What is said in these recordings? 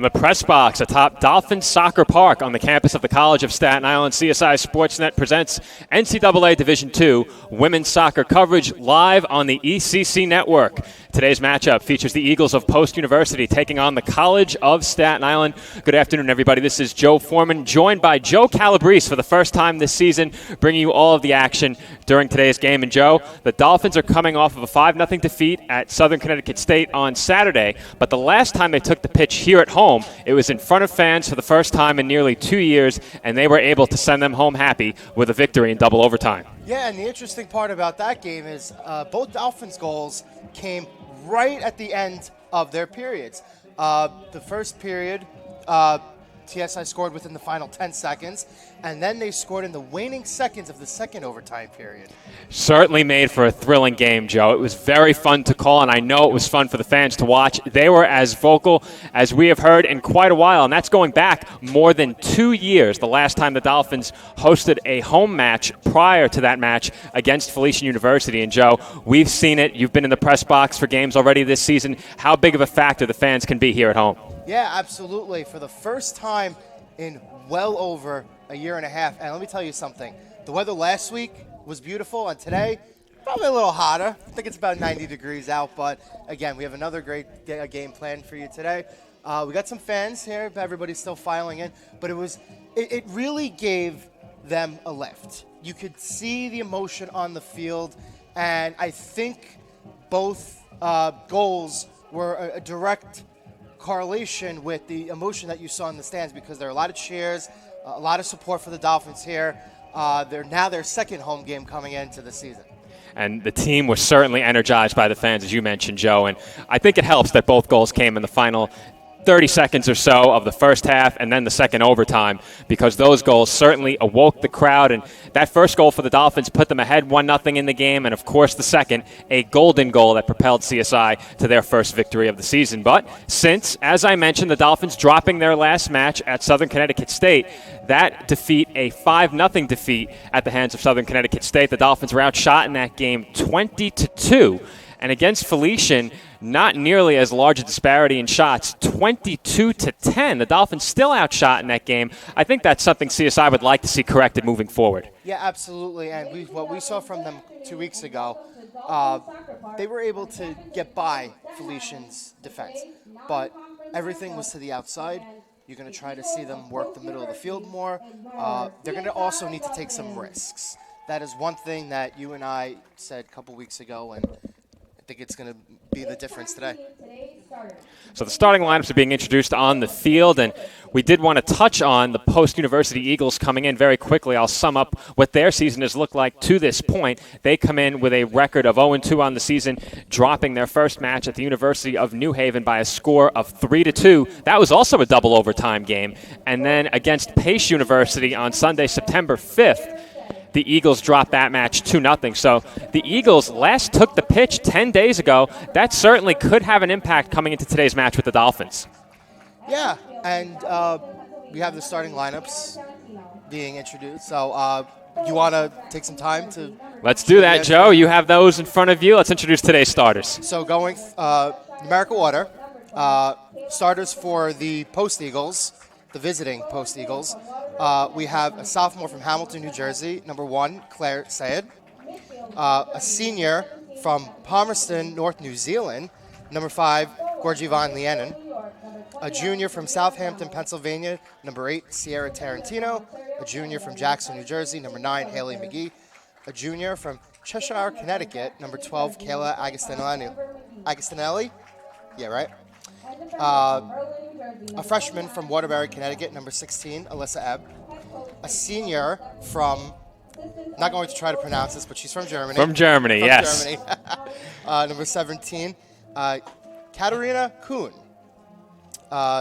From the press box atop Dolphin Soccer Park on the campus of the College of Staten Island, CSI Sportsnet presents NCAA Division II women's soccer coverage live on the ECC network. Today's matchup features the Eagles of Post University taking on the College of Staten Island. Good afternoon, everybody. This is Joe Foreman, joined by Joe Calabrese for the first time this season, bringing you all of the action during today's game. And Joe, the Dolphins are coming off of a 5-0 defeat at Southern Connecticut State on Saturday, but the last time they took the pitch here at home, it was in front of fans for the first time in nearly 2 years, and they were able to send them home happy with a victory in double overtime. Yeah, and the interesting part about that game is both Dolphins goals came right at the end of their periods. The first period, TSI scored within the final 10 seconds, and then they scored in the waning seconds of the second overtime period. Certainly made for a thrilling game, Joe. It was very fun to call, and I know it was fun for the fans to watch. They were as vocal as we have heard in quite a while, and that's going back more than 2 years, the last time the Dolphins hosted a home match prior to that match against Felician University. And, Joe, we've seen it. You've been in the press box for games already this season. How big of a factor the fans can be here at home? Yeah, absolutely. For the first time in well over a year and a half. And let me tell you something. The weather last week was beautiful, and today, probably a little hotter. I think it's about 90 degrees out. But, again, we have another great game planned for you today. We got some fans here. Everybody's still filing in. But it really gave them a lift. You could see the emotion on the field. And I think both goals were a direct correlation with the emotion that you saw in the stands, because there are a lot of cheers, a lot of support for the Dolphins here. They're now their second home game coming into the season. And the team was certainly energized by the fans, as you mentioned, Joe. And I think it helps that both goals came in the final 30 seconds or so of the first half and then the second overtime, because those goals certainly awoke the crowd. And that first goal for the Dolphins put them ahead 1-0 in the game. And, of course, the second, a golden goal that propelled CSI to their first victory of the season. But since, as I mentioned, the Dolphins dropping their last match at Southern Connecticut State, that defeat, a 5-0 defeat at the hands of Southern Connecticut State, the Dolphins were outshot in that game 20-2. And against Felician, not nearly as large a disparity in shots, 22-10. The Dolphins still outshot in that game. I think that's something CSI would like to see corrected moving forward. Yeah, absolutely. And what we saw from them 2 weeks ago, they were able to get by Felician's defense. But everything was to the outside. You're going to try to see them work the middle of the field more. They're going to also need to take some risks. That is one thing that you and I said a couple weeks ago, and I think it's going to be the difference today. So the starting lineups are being introduced on the field, and we did want to touch on the post-University Eagles coming in very quickly. I'll sum up what their season has looked like to this point. They come in with a record of 0-2 on the season, dropping their first match at the University of New Haven by a score of 3-2. That was also a double overtime game. And then against Pace University on Sunday, September 5th, the Eagles dropped that match 2-0. So the Eagles last took the pitch 10 days ago. That certainly could have an impact coming into today's match with the Dolphins. Yeah, and we have the starting lineups being introduced. So you want to take some time to... Let's do that, Joe. You have those in front of you. Let's introduce today's starters. So going numerical order, starters for the Post Eagles, the visiting Post Eagles. We have a sophomore from Hamilton, New Jersey, number 1, Claire Sayed. A senior from Palmerston, North New Zealand, number 5, Gorgie Von Lienen. A junior from Southampton, Pennsylvania, number 8, Sierra Tarantino. A junior from Jackson, New Jersey, number 9, Haley McGee. A junior from Cheshire, Connecticut, number 12, Kayla Agostinelli. Yeah, right? A freshman from Waterbury, Connecticut, number 16, Alyssa Ebb. A senior from, not going to try to pronounce this, but she's from Germany. From Germany, yes. Germany. Number 17, Katarina Kuhn.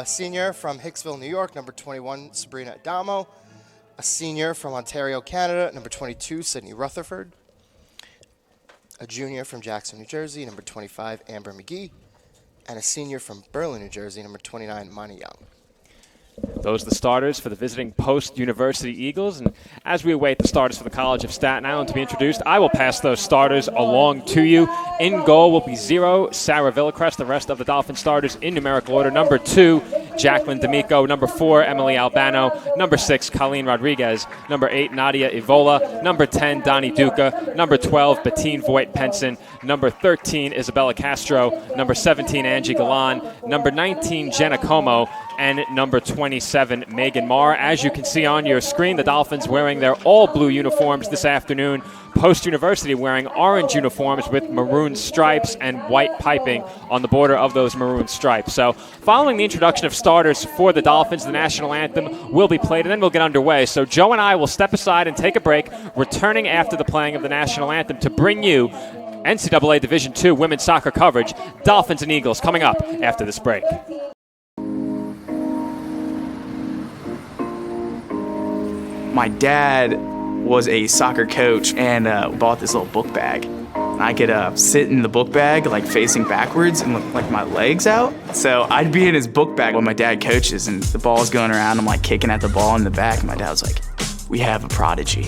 Senior from Hicksville, New York, number 21, Sabrina Adamo. A senior from Ontario, Canada, number 22, Sydney Rutherford. A junior from Jackson, New Jersey, number 25, Amber McGee. And a senior from Berlin, New Jersey, number 29, Monty Young. Those are the starters for the visiting Post-University Eagles. And as we await the starters for the College of Staten Island to be introduced, I will pass those starters along to you. In goal will be 0, Sarah Villacrest. The rest of the Dolphin starters in numerical order. Number 2, Jacqueline D'Amico. Number 4, Emily Albano. Number 6, Colleen Rodriguez. Number 8, Nadia Ivola. Number 10, Donnie Duca. Number 12, Bettine Voigt-Penson. Number 13, Isabella Castro. Number 17, Angie Galan. Number 19, Jenna Como. And number 27, Megan Marr. As you can see on your screen, the Dolphins wearing their all-blue uniforms this afternoon. Post University wearing orange uniforms with maroon stripes and white piping on the border of those maroon stripes. So following the introduction of starters for the Dolphins, the national anthem will be played, and then we'll get underway. So Joe and I will step aside and take a break, returning after the playing of the national anthem to bring you NCAA Division II women's soccer coverage. Dolphins and Eagles coming up after this break. My dad was a soccer coach and bought this little book bag. I could sit in the book bag like facing backwards and look like my legs out. So I'd be in his book bag when my dad coaches and the ball's going around. I'm like kicking at the ball in the back. And my dad was like, "We have a prodigy."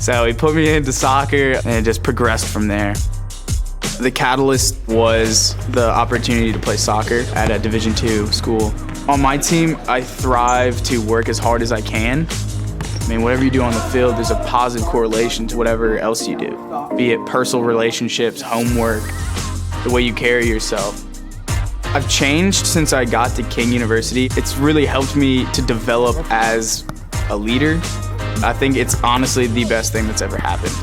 So he put me into soccer and it just progressed from there. The catalyst was the opportunity to play soccer at a Division II school. On my team, I thrive to work as hard as I can. I mean, whatever you do on the field, there's a positive correlation to whatever else you do, be it personal relationships, homework, the way you carry yourself. I've changed since I got to King University. It's really helped me to develop as a leader. I think it's honestly the best thing that's ever happened.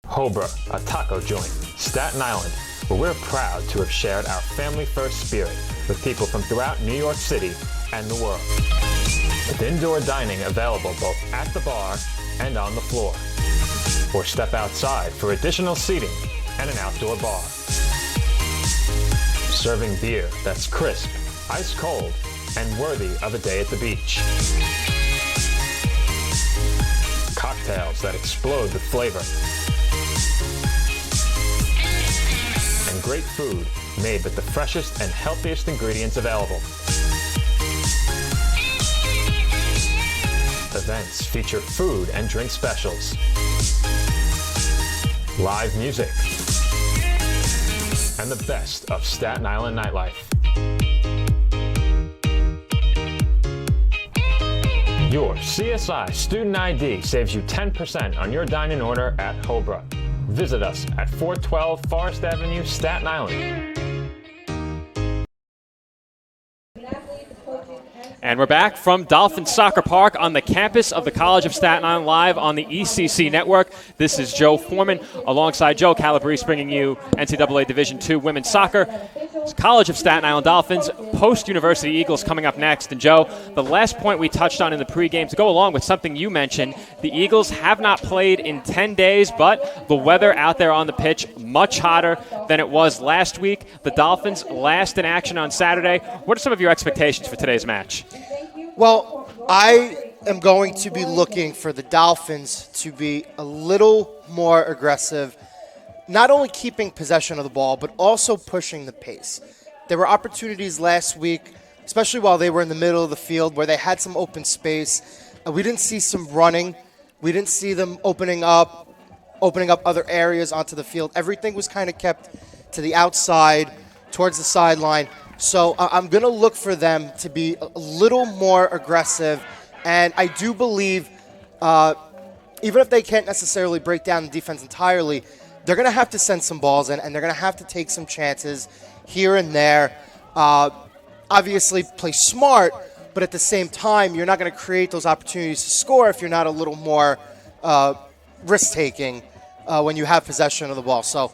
Hobra, a taco joint, Staten Island, where we're proud to have shared our family-first spirit with people from throughout New York City and the world. With indoor dining available both at the bar and on the floor. Or step outside for additional seating and an outdoor bar. Serving beer that's crisp, ice cold, and worthy of a day at the beach. Cocktails that explode with flavor. And great food made with the freshest and healthiest ingredients available. Events feature food and drink specials, live music, and the best of Staten Island nightlife. Your CSI Student ID saves you 10% on your dine-in order at Hobra. Visit us at 412 Forest Avenue, Staten Island. And we're back from Dolphin Soccer Park on the campus of the College of Staten Island, live on the ECC network. This is Joe Foreman alongside Joe Calabrese, bringing you NCAA Division II women's soccer. It's College of Staten Island Dolphins, post-University Eagles coming up next. And Joe, the last point we touched on in the pregame, to go along with something you mentioned, the Eagles have not played in 10 days, but the weather out there on the pitch much hotter than it was last week. The Dolphins last in action on Saturday. What are some of your expectations for today's match? Well, I am going to be looking for the Dolphins to be a little more aggressive, not only keeping possession of the ball, but also pushing the pace. There were opportunities last week, especially while they were in the middle of the field, where they had some open space. We didn't see some running. We didn't see them opening up other areas onto the field. Everything was kind of kept to the outside, towards the sideline. So I'm going to look for them to be a little more aggressive. And I do believe, even if they can't necessarily break down the defense entirely, they're going to have to send some balls in, and they're going to have to take some chances here and there. Obviously, play smart, but at the same time, you're not going to create those opportunities to score if you're not a little more risk-taking when you have possession of the ball. So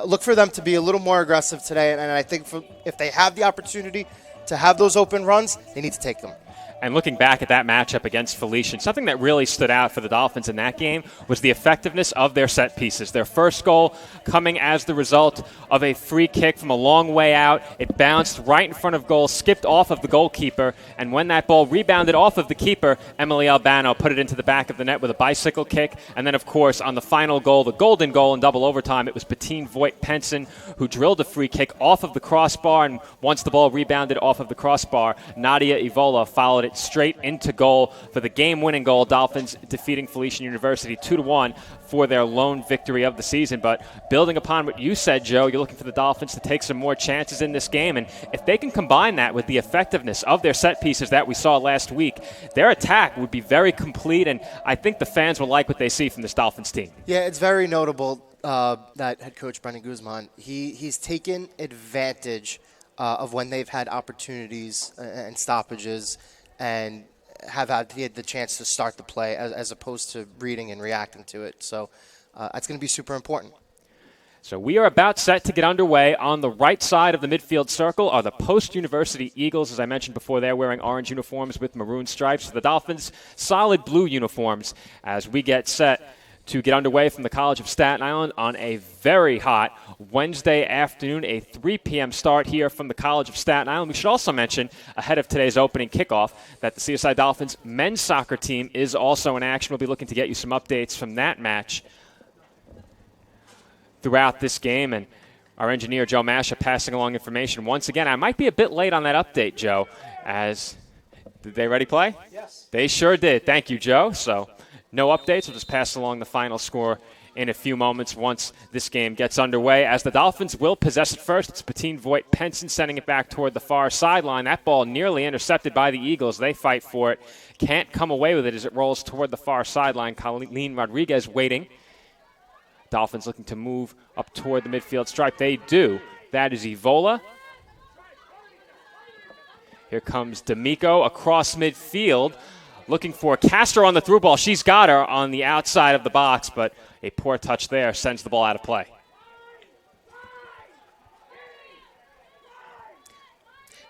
look for them to be a little more aggressive today, and I think if they have the opportunity to have those open runs, they need to take them. And looking back at that matchup against Felician, something that really stood out for the Dolphins in that game was the effectiveness of their set pieces. Their first goal coming as the result of a free kick from a long way out. It bounced right in front of goal, skipped off of the goalkeeper, and when that ball rebounded off of the keeper, Emily Albano put it into the back of the net with a bicycle kick. And then, of course, on the final goal, the golden goal in double overtime, it was Bettine Voigt-Penson who drilled a free kick off of the crossbar, and once the ball rebounded off of the crossbar, Nadia Ivola followed it it straight into goal for the game-winning goal. Dolphins defeating Felician University 2-1 for their lone victory of the season. But building upon what you said, Joe, you're looking for the Dolphins to take some more chances in this game. And if they can combine that with the effectiveness of their set pieces that we saw last week, their attack would be very complete. And I think the fans will like what they see from this Dolphins team. Yeah, it's very notable that head coach Brendan Guzman, he's taken advantage of when they've had opportunities and stoppages and he had the chance to start the play as opposed to reading and reacting to it. So that's going to be super important. So we are about set to get underway. On the right side of the midfield circle are the Post-University Eagles. As I mentioned before, they're wearing orange uniforms with maroon stripes. The Dolphins, solid blue uniforms as we get set to get underway from the College of Staten Island on a very hot Wednesday afternoon, a 3 p.m. start here from the College of Staten Island. We should also mention, ahead of today's opening kickoff, that the CSI Dolphins men's soccer team is also in action. We'll be looking to get you some updates from that match throughout this game. And our engineer, Joe Masha, passing along information. Once again, I might be a bit late on that update, Joe, did they already play? Yes. They sure did. Thank you, Joe. So no updates. We'll just pass along the final score in a few moments once this game gets underway. As the Dolphins will possess it first, it's Patine Voigt Penson sending it back toward the far sideline. That ball nearly intercepted by the Eagles. They fight for it. Can't come away with it as it rolls toward the far sideline. Colleen Rodriguez waiting. Dolphins looking to move up toward the midfield stripe. They do. That is Evola. Here comes D'Amico across midfield, looking for Castro on the through ball. She's got her on the outside of the box, but a poor touch there sends the ball out of play.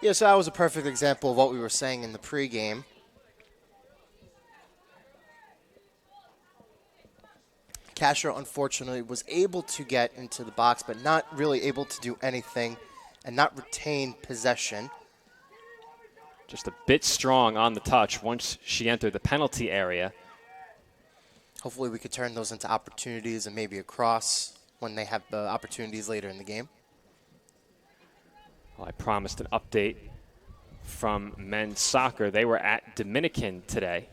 Yeah, so that was a perfect example of what we were saying in the pregame. Castro, unfortunately, was able to get into the box, but not really able to do anything and not retain possession. Just a bit strong on the touch once she entered the penalty area. Hopefully we could turn those into opportunities and maybe a cross when they have the opportunities later in the game. Well, I promised an update from men's soccer. They were at Dominican today.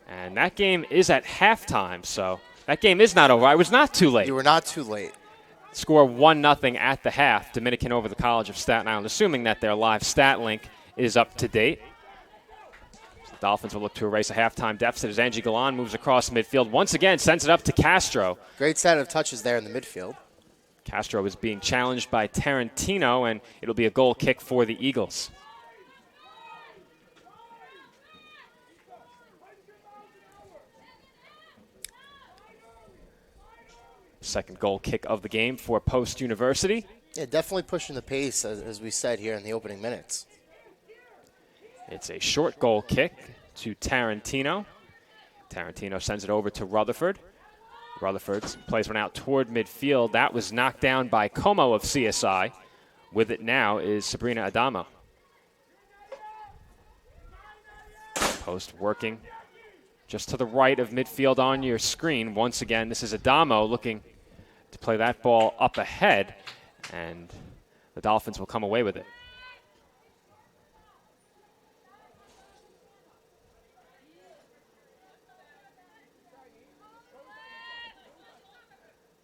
And that game is at halftime, so that game is not over. I was not too late. You were not too late. Score 1-0 at the half. Dominican over the College of Staten Island, assuming that their live stat link is up to date. So the Dolphins will look to erase a halftime deficit as Angie Galan moves across midfield. Once again, sends it up to Castro. Great set of touches there in the midfield. Castro is being challenged by Tarantino, and it'll be a goal kick for the Eagles. Second goal kick of the game for Post University. Yeah, definitely pushing the pace, as we said here in the opening minutes. It's a short goal kick to Tarantino. Tarantino sends it over to Rutherford. Rutherford plays one out toward midfield. That was knocked down by Como of CSI. With it now is Sabrina Adamo. Post working just to the right of midfield on your screen. Once again, this is Adamo looking to play that ball up ahead, and the Dolphins will come away with it.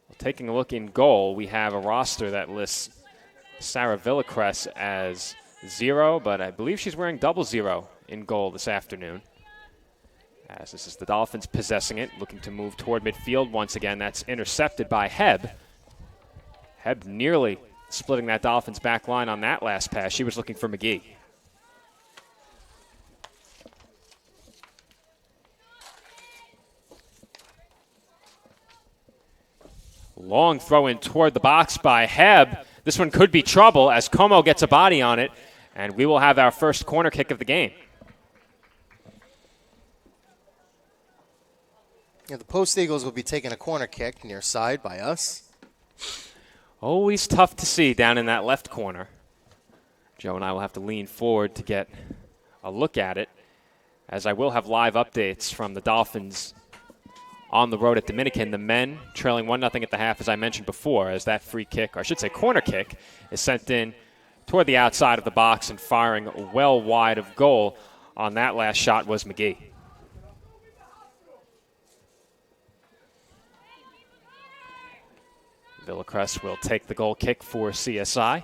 Well, taking a look in goal, we have a roster that lists Sarah Villacrest as 0, but I believe she's wearing 00 in goal this afternoon. As this is the Dolphins possessing it, looking to move toward midfield. Once again, that's intercepted by Hebb. Hebb nearly splitting that Dolphins back line on that last pass. She was looking for McGee. Long throw in toward the box by Hebb. This one could be trouble as Como gets a body on it, and we will have our first corner kick of the game. Yeah, the Post Eagles will be taking a corner kick near side by us. Always tough to see down in that left corner. Joe and I will have to lean forward to get a look at it, as I will have live updates from the Dolphins on the road at Dominican. The men trailing 1-0 at the half, as I mentioned before, as that free kick, or I should say corner kick, is sent in toward the outside of the box and firing well wide of goal on that last shot was McGee. Villacrest will take the goal kick for CSI.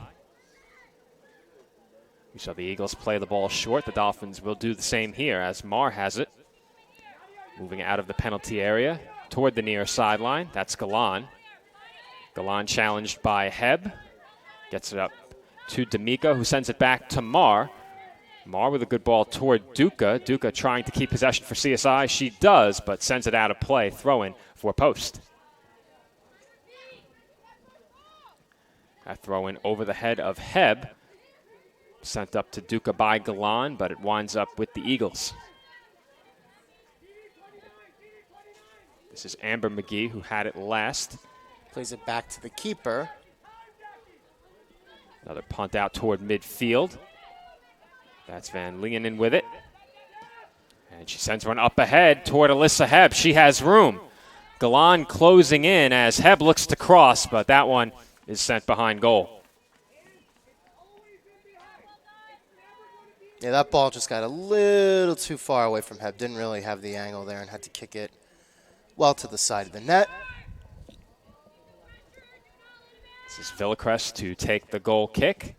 We saw the Eagles play the ball short. The Dolphins will do the same here as Marr has it. Moving out of the penalty area toward the near sideline. That's Galan. Galan challenged by Hebb. Gets it up to D'Amico, who sends it back to Marr. Marr with a good ball toward Duca. Duca trying to keep possession for CSI. She does, but sends it out of play. Throw in for post. A throw in over the head of Hebb. Sent up to Duca by Galan, but it winds up with the Eagles. This is Amber McGee, who had it last. Plays it back to the keeper. Another punt out toward midfield. That's Van Leeuwen with it. And she sends one up ahead toward Alyssa Hebb. She has room. Galan closing in as Hebb looks to cross, but that one is sent behind goal. Yeah, that ball just got a little too far away from Hebb. Didn't really have the angle there and had to kick it well to the side of the net. This is Villacrest to take the goal kick.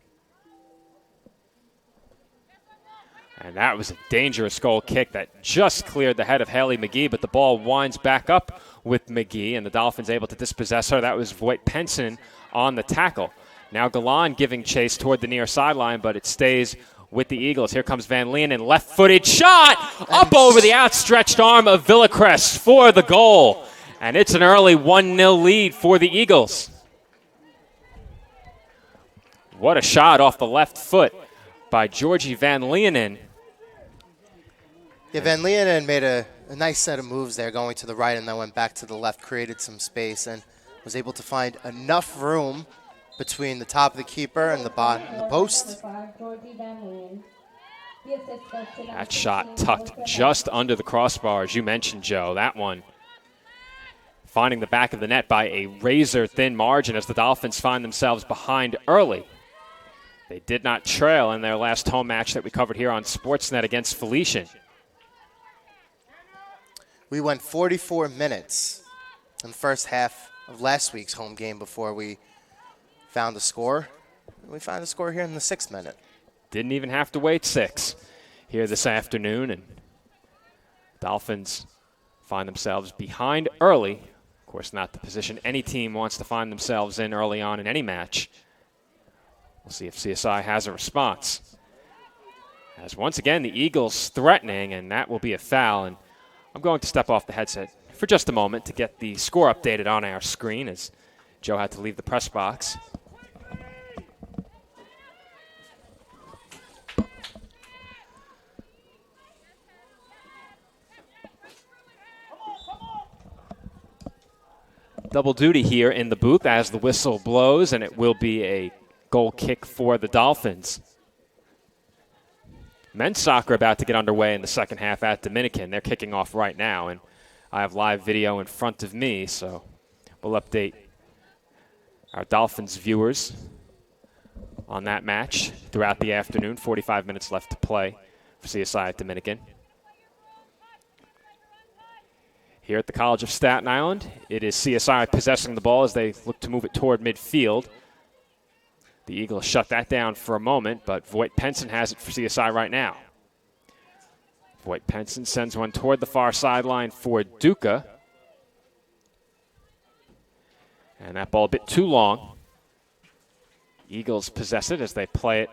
And that was a dangerous goal kick that just cleared the head of Haley McGee, but the ball winds back up with McGee, and the Dolphins able to dispossess her. That was Voight Penson on the tackle. Now Galan giving chase toward the near sideline, but it stays with the Eagles. Here comes Van Leeuwen, left-footed shot up over the outstretched arm of Villacrest for the goal. And it's an early 1-0 lead for the Eagles. What a shot off the left foot by Georgie Van Leeuwen. Yeah, Van Leeuwen made a nice set of moves there, going to the right and then went back to the left, created some space, and was able to find enough room between the top of the keeper and the post. That shot tucked just under the crossbar, as you mentioned, Joe. That one finding the back of the net by a razor-thin margin as the Dolphins find themselves behind early. They did not trail in their last home match that we covered here on Sportsnet against Felician. We went 44 minutes in the first half of last week's home game before we found a score. We found a score here in the 6th minute. Didn't even have to wait 6 here this afternoon, and Dolphins find themselves behind early. Of course, not the position any team wants to find themselves in early on in any match. We'll see if CSI has a response. As once again, the Eagles threatening, and that will be a foul. And I'm going to step off the headset for just a moment to get the score updated on our screen as Joe had to leave the press box. Double duty here in the booth as the whistle blows, and it will be a goal kick for the Dolphins. Men's soccer about to get underway in the second half at Dominican. They're kicking off right now, and I have live video in front of me, so we'll update our Dolphins viewers on that match throughout the afternoon. 45 minutes left to play for CSI at Dominican. Here at the College of Staten Island, it is CSI possessing the ball as they look to move it toward midfield. The Eagles shut that down for a moment, but Voight Penson has it for CSI right now. Voight Penson sends one toward the far sideline for Duca. And that ball a bit too long. Eagles possess it as they play it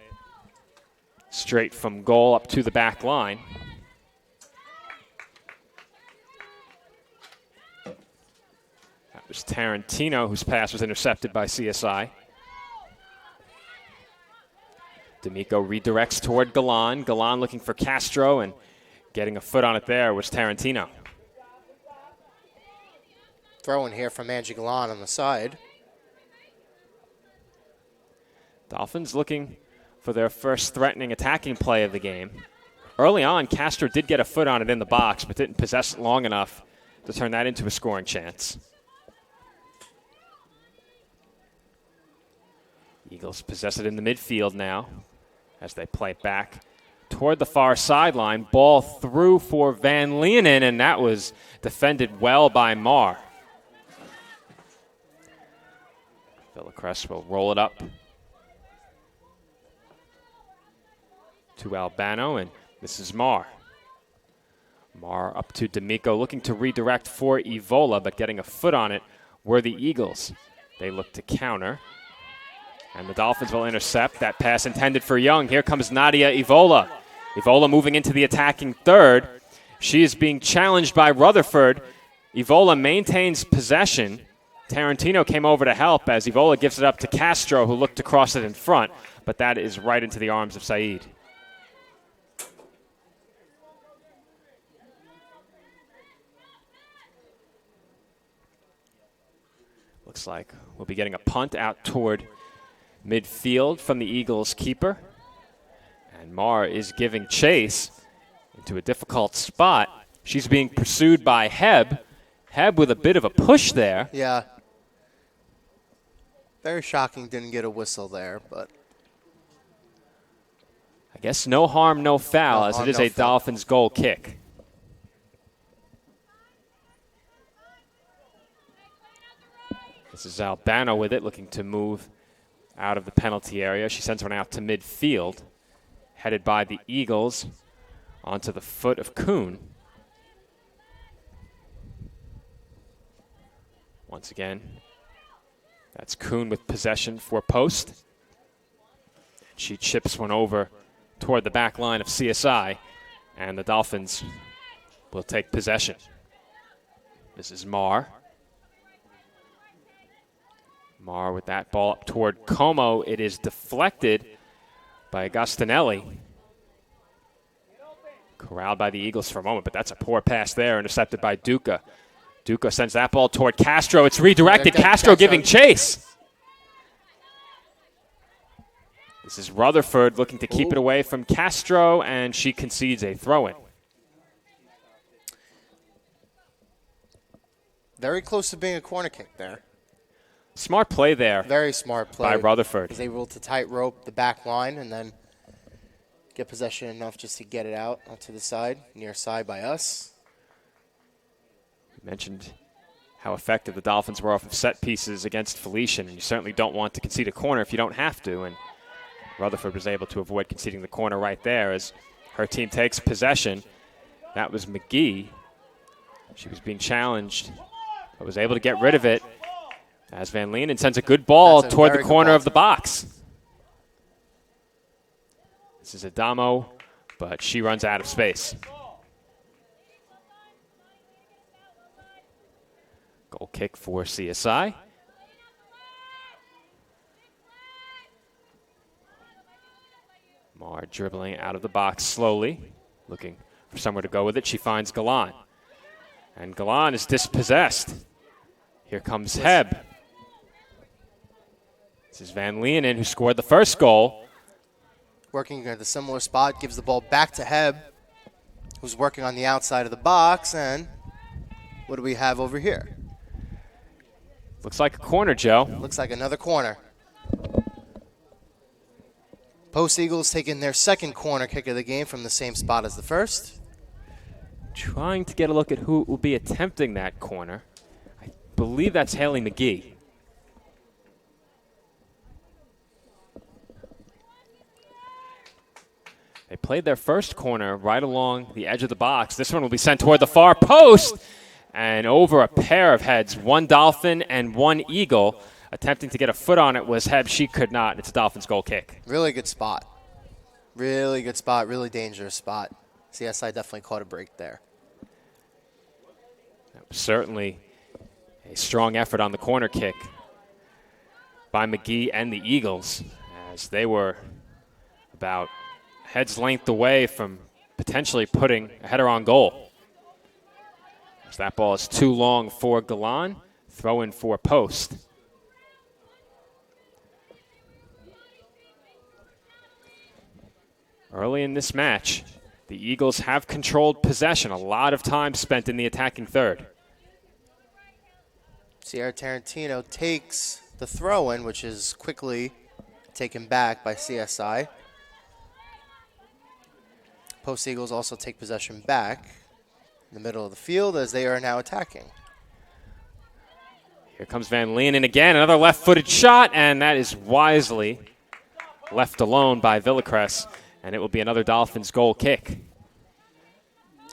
straight from goal up to the back line. That was Tarantino, whose pass was intercepted by CSI. D'Amico redirects toward Galan. Galan looking for Castro, and getting a foot on it there was Tarantino. Throw in here from Angie Galan on the side. Dolphins looking for their first threatening attacking play of the game. Early on, Castro did get a foot on it in the box, but didn't possess it long enough to turn that into a scoring chance. Eagles possess it in the midfield now as they play it back toward the far sideline. Ball through for Van Leeuwen, and that was defended well by Marr. Villacrest will roll it up to Albano, and this is Marr. Marr up to D'Amico, looking to redirect for Evola, but getting a foot on it were the Eagles. They look to counter, and the Dolphins will intercept. That pass intended for Young. Here comes Nadia Evola. Evola moving into the attacking third. She is being challenged by Rutherford. Evola maintains possession. Tarantino came over to help as Evola gives it up to Castro, who looked to cross it in front, but that is right into the arms of Saeed. Looks like we'll be getting a punt out toward midfield from the Eagles' keeper. And Marr is giving chase into a difficult spot. She's being pursued by Hebb. Hebb with a bit of a push there. Yeah. Very shocking didn't get a whistle there, but I guess no harm, no foul, No as harm, it is no a foul. Dolphins goal kick. This is Albano with it, looking to move out of the penalty area. She sends one out to midfield, headed by the Eagles onto the foot of Kuhn. Once again, that's Kuhn with possession for post. She chips one over toward the back line of CSI, and the Dolphins will take possession. This is Marr. Marr with that ball up toward Como. It is deflected by Agostinelli. Corralled by the Eagles for a moment, but that's a poor pass there, intercepted by Duca. Duca sends that ball toward Castro. It's redirected. Castro giving chase. This is Rutherford looking to keep it away from Castro, and she concedes a throw-in. very close to being a corner kick there. Smart play there Very smart play. by Rutherford. Was able to tightrope the back line and then get possession enough just to get it out onto the side, near side by us. You mentioned how effective the Dolphins were off of set pieces against Felician, and you certainly don't want to concede a corner if you don't have to, and Rutherford was able to avoid conceding the corner right there as her team takes possession. That was McGee. She was being challenged, but was able to get rid of it as Van Leeuwen sends a good ball That's a toward the very good corner ball. of the box. This is Adamo, but she runs out of space. Goal kick for CSI. Marr dribbling out of the box slowly, looking for somewhere to go with it. She finds Galan. And Galan is dispossessed. Here comes Hebb. This is Van Leeuwen, who scored the first goal. Working at a similar spot, gives the ball back to Hebb, who's working on the outside of the box. And what do we have over here? Looks like a corner, Joe. Looks like another corner. Post Eagles taking their second corner kick of the game from the same spot as the first. Trying to get a look at who will be attempting that corner. I believe that's Haley McGee. They played their first corner right along the edge of the box. This one will be sent toward the far post and over a pair of heads. One Dolphin and one Eagle. Attempting to get a foot on it was Hebb. She could not. It's a Dolphins goal kick. Really good spot. Really good spot. Really dangerous spot. CSI definitely caught a break there. Certainly a strong effort on the corner kick by McGee and the Eagles, as they were about head's length away from potentially putting a header on goal. As that ball is too long for Galan. Throw in for post. Early in this match, the Eagles have controlled possession. A lot of time spent in the attacking third. Sierra Tarantino takes the throw-in, which is quickly taken back by CSI. Post Eagles also take possession back in the middle of the field as they are now attacking. Here comes Van Leenen again, another left-footed shot, and that is wisely left alone by Villacrest, and it will be another Dolphins goal kick.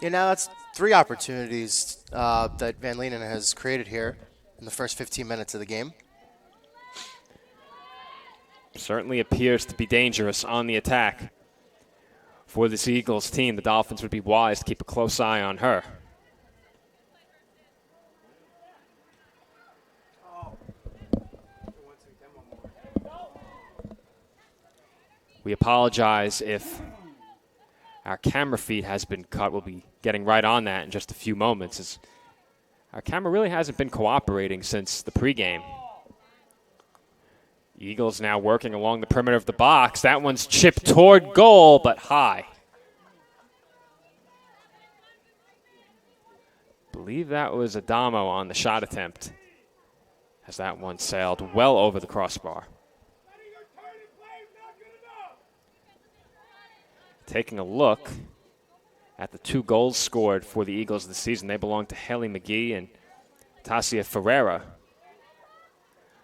Yeah, now that's 3 opportunities that Van Leenen has created here in the first 15 minutes of the game. Certainly appears to be dangerous on the attack for this Eagles team. The Dolphins would be wise to keep a close eye on her. We apologize if our camera feed has been cut. We'll be getting right on that in just a few moments, as our camera really hasn't been cooperating since the pregame. Eagles now working along the perimeter of the box. That one's chipped toward goal, but high. Believe that was Adamo on the shot attempt, as that one sailed well over the crossbar. Taking a look at the 2 goals scored for the Eagles this season, they belong to Haley McGee and Tassia Ferreira.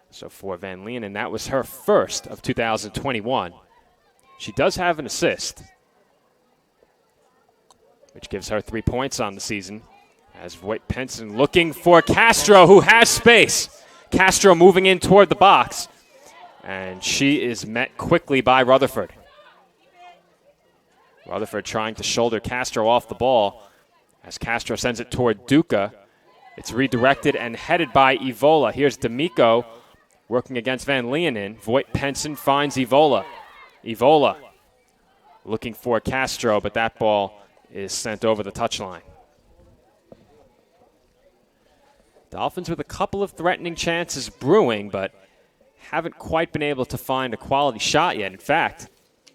So for Van Leenen, that was her first of 2021. She does have an assist, which gives her 3 points on the season. As Voight Penson looking for Castro, who has space. Castro moving in toward the box, and she is met quickly by Rutherford. Rutherford trying to shoulder Castro off the ball as Castro sends it toward Duca. It's redirected and headed by Evola. Here's D'Amico working against Van Leenen. Voight Penson finds Evola. Evola looking for Castro, but that ball is sent over the touchline. Dolphins with a couple of threatening chances brewing, but haven't quite been able to find a quality shot yet. In fact,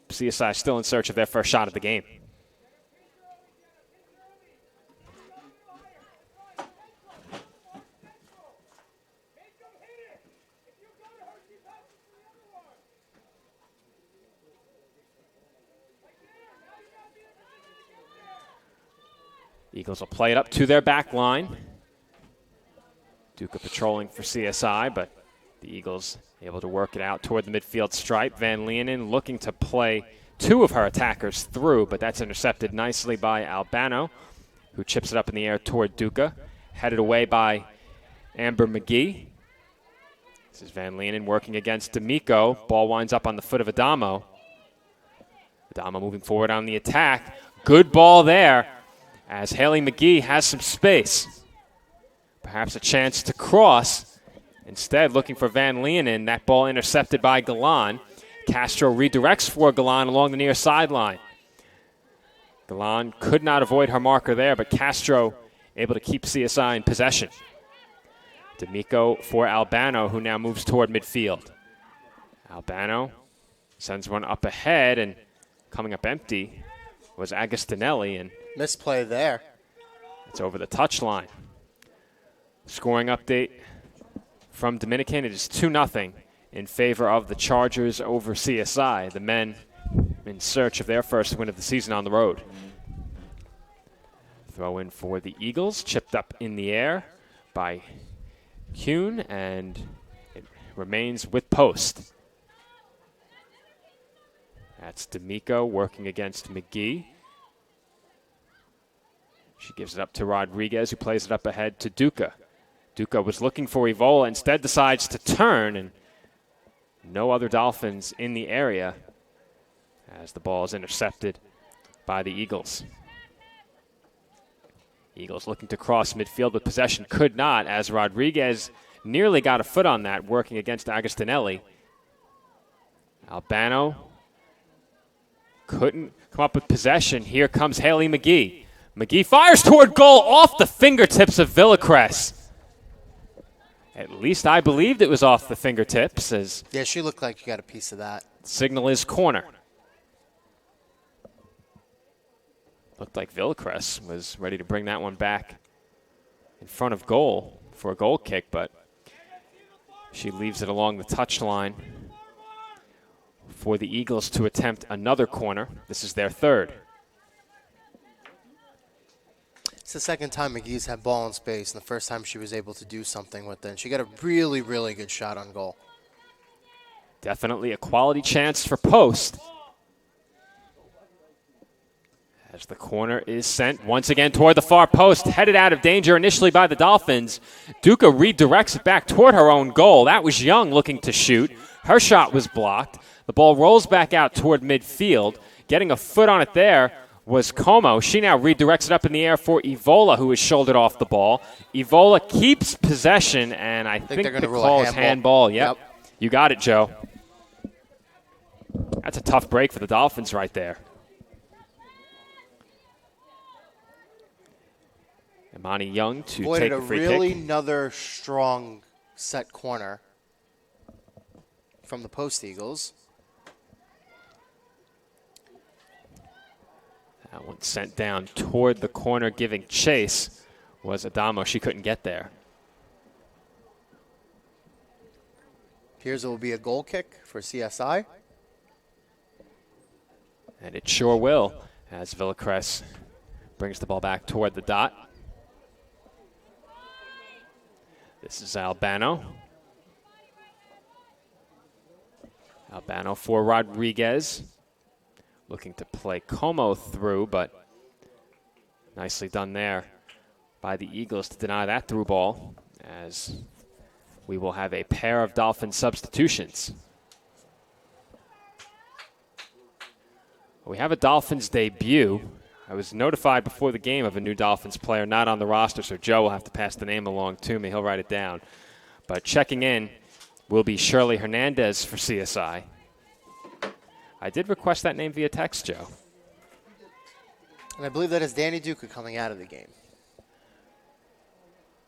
CSI still in search of their first shot of the game. Eagles will play it up to their back line. Duca patrolling for CSI, but the Eagles able to work it out toward the midfield stripe. Van Leenen looking to play 2 of her attackers through, but that's intercepted nicely by Albano, who chips it up in the air toward Duca. Headed away by Amber McGee. This is Van Leenen working against D'Amico. Ball winds up on the foot of Adamo. Adamo moving forward on the attack. Good ball there as Haley McGee has some space. Perhaps a chance to cross. Instead, looking for Van Leenen. That ball intercepted by Galan. Castro redirects for Galan along the near sideline. Galan could not avoid her marker there, but Castro able to keep CSI in possession. D'Amico for Albano, who now moves toward midfield. Albano sends one up ahead, and coming up empty was Agostinelli, and Misplay there. it's over the touchline. Scoring update from Dominican, it is 2-0 in favor of the Chargers over CSI. The men in search of their first win of the season on the road. Throw in for the Eagles, chipped up in the air by Kuhn, and it remains with post. That's D'Amico working against McGee. She gives it up to Rodriguez, who plays it up ahead to Duca. Duca was looking for Evola, instead decides to turn, and no other Dolphins in the area as the ball is intercepted by the Eagles. Eagles looking to cross midfield with possession, could not, as Rodriguez nearly got a foot on that working against Agostinelli. Albano couldn't come up with possession. Here comes Haley McGee. McGee fires toward goal off the fingertips of Villacrest. At least I believed it was off the fingertips, as Yeah, she looked like you got a piece of that. signal is corner. Looked like Villacrest was ready to bring that one back in front of goal for a goal kick, but she leaves it along the touchline for the Eagles to attempt another corner. This is their third. It's the second time McGee's had ball in space, and the first time she was able to do something with it. And she got a really, really good shot on goal. Definitely a quality chance for Post. As the corner is sent once again toward the far post, headed out of danger initially by the Dolphins. Duca redirects it back toward her own goal. That was Young looking to shoot. Her shot was blocked. The ball rolls back out toward midfield. Getting a foot on it there was Como. She now redirects it up in the air for Evola, who is shouldered off the ball. Evola keeps possession, and I think they're the gonna rule call a is handball. handball. Yep. Yep. You got it, Joe. That's a tough break for the Dolphins right there. Imani Young to Avoided take a the free really kick. another strong set corner from the Post Eagles. That one sent down toward the corner, giving chase was Adamo. She couldn't get there. Here's will be a goal kick for CSI. And it sure will, as Villacrest brings the ball back toward the dot. This is Albano. Albano for Rodriguez. Looking to play Como through, but nicely done there by the Eagles to deny that through ball, as we will have a pair of Dolphin substitutions. We have a Dolphins debut. I was notified before the game of a new Dolphins player not on the roster, so Joe will have to pass the name along to me. He'll write it down. But checking in will be Shirley Hernandez for CSI. I did request that name via text, Joe. And I believe that is Danny Duca coming out of the game.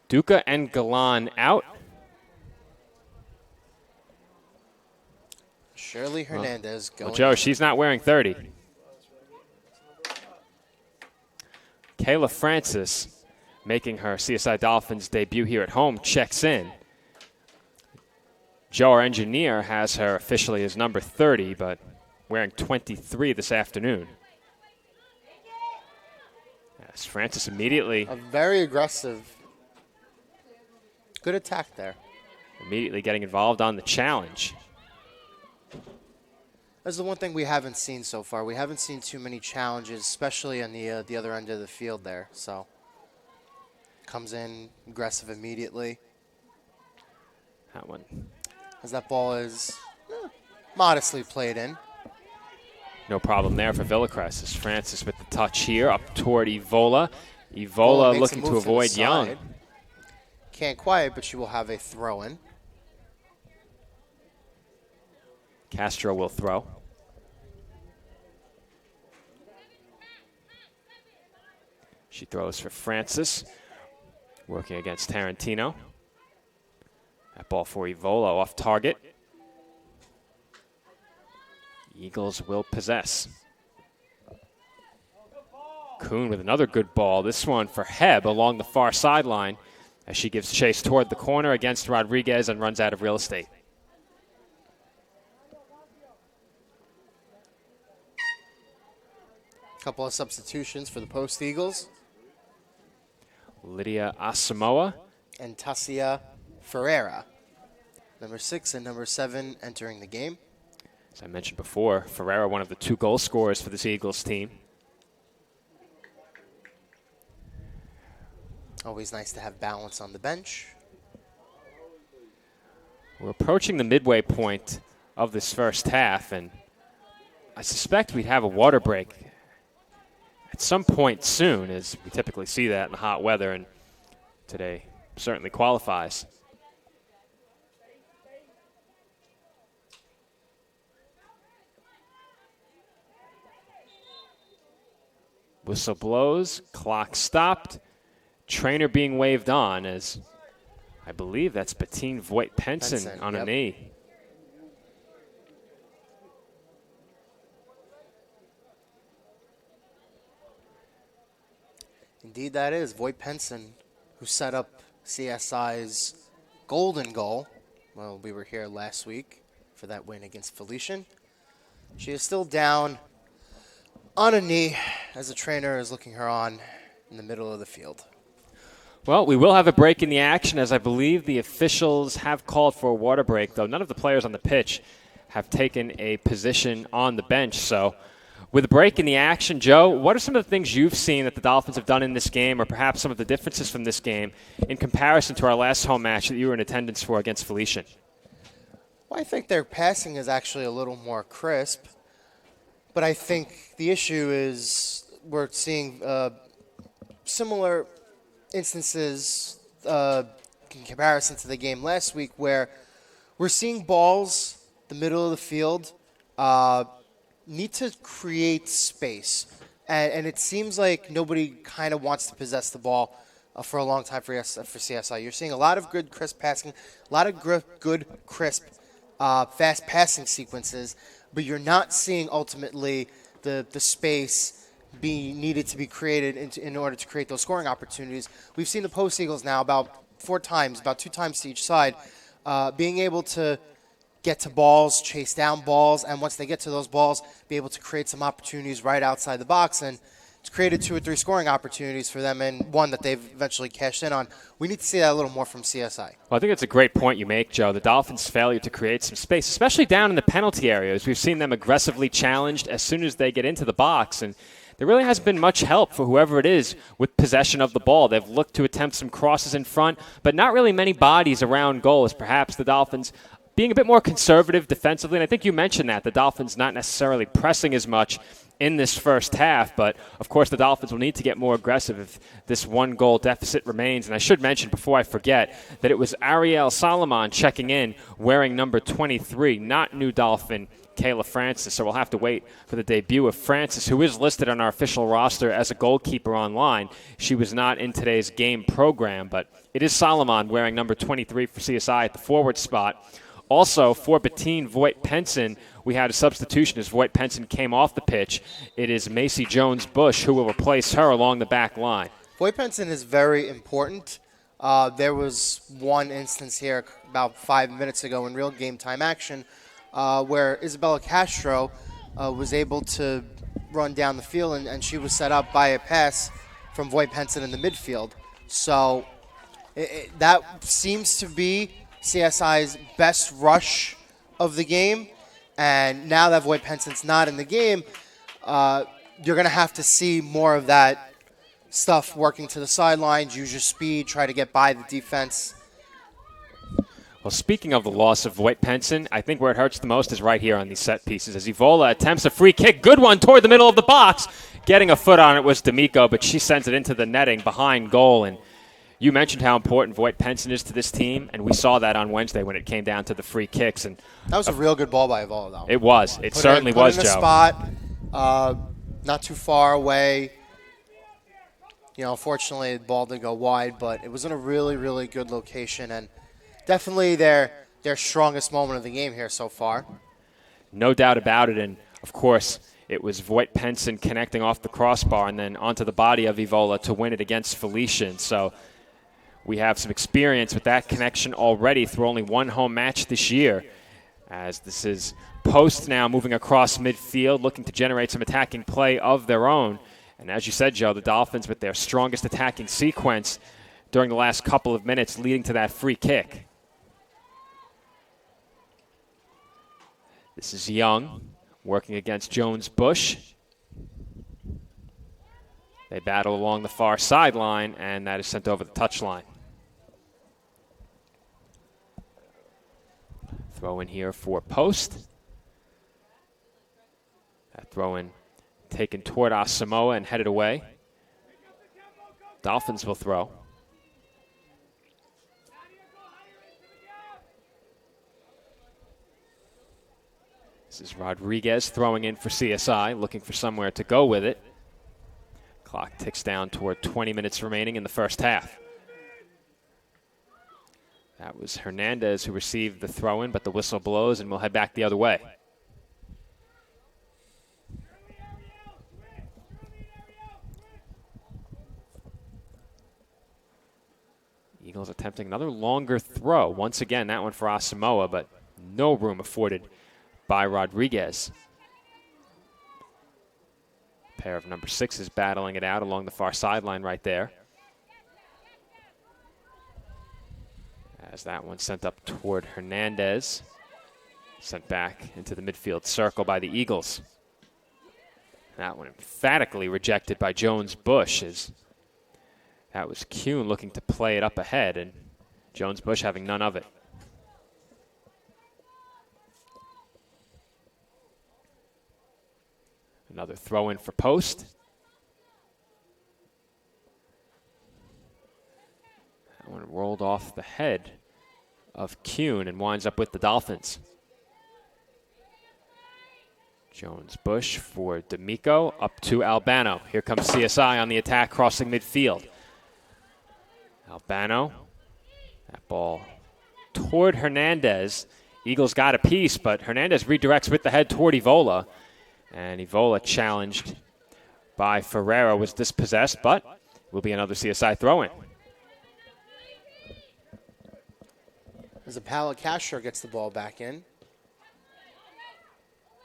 Duca and Galan out. Shirley Hernandez going. Well, Joe, she's not wearing 30. Kayla Francis, making her CSI Dolphins debut here at home, checks in. Joe, our engineer, has her officially as number 30, but wearing 23 this afternoon. Yes, Francis immediately A very aggressive, good attack there. getting involved on the challenge. That's the one thing we haven't seen so far. We haven't seen too many challenges, especially on the other end of the field there. So comes in aggressive immediately. That one. As that ball is modestly played in. No problem there for Villacrest. As Francis with the touch here up toward Evola. Ball Evola makes a looking to move the avoid Young. side. Can't quite, but she will have a throw in. Castro will throw. She throws for Francis, working against Tarantino. That ball for Evola off target. Eagles will possess. Kuhn with another good ball. This one for Heb along the far sideline as she gives chase toward the corner against Rodriguez and runs out of real estate. Couple of substitutions for the Post Eagles. Lydia Asamoah. And Tassia Ferreira. Number 6 and number 7 entering the game. As I mentioned before, Ferreira, one of the 2 goal scorers for this Eagles team. Always nice to have balance on the bench. We're approaching the midway point of this first half, and I suspect we'd have a water break at some point soon, as we typically see that in the hot weather, and today certainly qualifies. Whistle blows, clock stopped, trainer being waved on as I believe that's Bettine Voigt-Penson on a knee. Indeed, that is Voigt-Penson, who set up CSI's golden goal. Well, we were here last week for that win against Felician. She is still down on a knee as the trainer is looking her on in the middle of the field. Well, we will have a break in the action, as I believe the officials have called for a water break, though none of the players on the pitch have taken a position on the bench. So with a break in the action, Joe, what are some of the things you've seen that the Dolphins have done in this game, or perhaps some of the differences from this game in comparison to our last home match that you were in attendance for against Felician? Well, I think their passing is actually a little more crisp, but I think the issue is we're seeing similar instances in comparison to the game last week where we're seeing balls the middle of the field need to create space, and it seems like nobody kind of wants to possess the ball for a long time for CSI. You're seeing a lot of good crisp passing, a lot of good crisp fast passing sequences, but you're not seeing ultimately the space be needed to be created in order to create those scoring opportunities. We've seen the Post Eagles now about 4 times, about 2 times to each side, being able to get to balls, chase down balls, and once they get to those balls, be able to create some opportunities right outside the box. And it's created 2 or 3 scoring opportunities for them, and one that they've eventually cashed in on. We need to see that a little more from CSI. Well, I think it's a great point you make, Joe. The Dolphins' failure to create some space, especially down in the penalty areas. We've seen them aggressively challenged as soon as they get into the box, and there really hasn't been much help for whoever it is with possession of the ball. They've looked to attempt some crosses in front, but not really many bodies around goal, as perhaps the Dolphins being a bit more conservative defensively. And I think you mentioned that, the Dolphins not necessarily pressing as much in this first half, but of course the Dolphins will need to get more aggressive if this 1-goal deficit remains. And I should mention before I forget that it was Ariel Solomon checking in wearing number 23, not New Dolphin Kayla Francis. So we'll have to wait for the debut of Francis, who is listed on our official roster as a goalkeeper online. She was not in today's game program, but it is Solomon wearing number 23 for CSI at the forward spot. Also, for Bettine Voigt-Penson, we had a substitution as Voigt-Penson came off the pitch. It is Macy Jones-Bush who will replace her along the back line. Voigt-Penson is very important. There was one instance here about 5 minutes ago in real game time action where Isabella Castro was able to run down the field, and she was set up by a pass from Voigt-Penson in the midfield. So that seems to be CSI's best rush of the game, and now that Voigt-Penson's not in the game, you're going to have to see more of that stuff, working to the sidelines, use your speed, try to get by the defense. Well, speaking of the loss of Voigt-Penson, I think where it hurts the most is right here on these set pieces as Evola attempts a free kick. Good one toward the middle of the box. Getting a foot on it was D'Amico, but she sends it into the netting behind goal. And you mentioned how important Voigt-Penson is to this team, and we saw that on Wednesday when it came down to the free kicks. And that was a real good ball by Evola, though. It was. It certainly was, Joe. Put it in a spot, not too far away. You know, fortunately, the ball did go wide, but it was in a really, really good location, and definitely their strongest moment of the game here so far. No doubt about it, and of course, it was Voigt-Penson connecting off the crossbar and then onto the body of Evola to win it against Felician. So we have some experience with that connection already through only one home match this year, as this is Post now moving across midfield, looking to generate some attacking play of their own. And as you said, Joe, the Dolphins with their strongest attacking sequence during the last couple of minutes, leading to that free kick. This is Young working against Jones-Bush. They battle along the far sideline, and that is sent over the touchline. Throw in here for Post. That throw in taken toward Asamoah and headed away. Dolphins will throw. This is Rodriguez throwing in for CSI, looking for somewhere to go with it. Clock ticks down toward 20 minutes remaining in the first half. That was Hernandez who received the throw-in, but the whistle blows and we'll head back the other way. Eagles attempting another longer throw. Once again, that one for Asamoah, but no room afforded by Rodriguez. Pair of number 6s battling it out along the far sideline right there. As that one sent up toward Hernandez. Sent back into the midfield circle by the Eagles. That one emphatically rejected by Jones-Bush, as that was Kuhn looking to play it up ahead, and Jones-Bush having none of it. Another throw in for Post. That one rolled off the head of Kuhn and winds up with the Dolphins. Jones-Bush for D'Amico, up to Albano. Here comes CSI on the attack, crossing midfield. Albano, that ball toward Hernandez. Eagles got a piece, but Hernandez redirects with the head toward Evola. And Evola, challenged by Ferreira, was dispossessed, but will be another CSI throw-in. As Apala Castro gets the ball back in.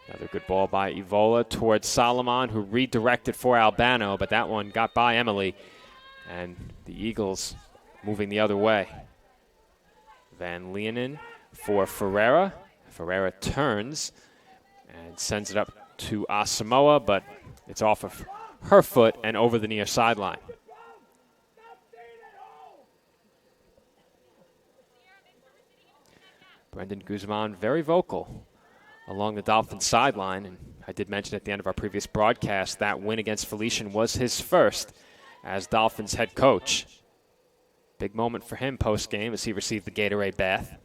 Another good ball by Evola towards Solomon, who redirected for Albano, but that one got by Emily. And the Eagles moving the other way. Van Leeuwen for Ferreira. Ferreira turns and sends it up to Asamoah, but it's off of her foot and over the near sideline. Brendan Guzman very vocal along the Dolphins sideline, and I did mention at the end of our previous broadcast that win against Felician was his first as Dolphins head coach. Big moment for him post-game as he received the Gatorade bath.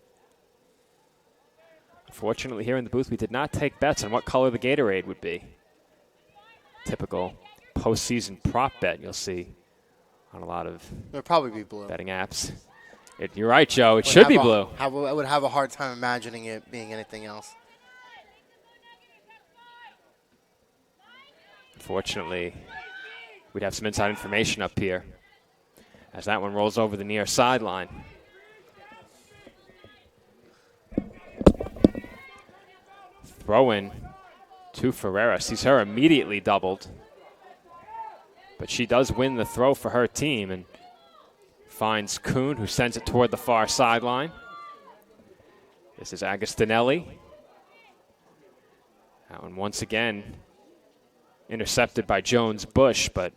Unfortunately, here in the booth, we did not take bets on what color the Gatorade would be. Typical postseason prop bet you'll see on a lot of It'll probably be blue. betting apps. You're right, Joe. It should be blue. I would have a hard time imagining it being anything else. Unfortunately, we'd have some inside information up here as that one rolls over the near sideline. Throw-in to Ferreira. Sees her immediately doubled. But she does win the throw for her team and finds Kuhn, who sends it toward the far sideline. This is Agostinelli. That one once again intercepted by Jones-Bush, but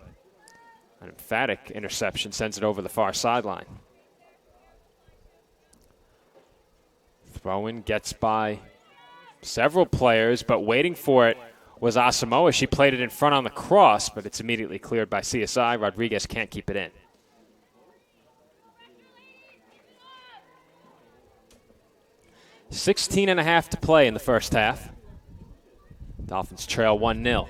an emphatic interception sends it over the far sideline. Throw-in gets by several players, but waiting for it was Asamoah. She played it in front on the cross, but it's immediately cleared by CSI. Rodriguez can't keep it in. .16.5 to play in the first half. Dolphins trail 1-0.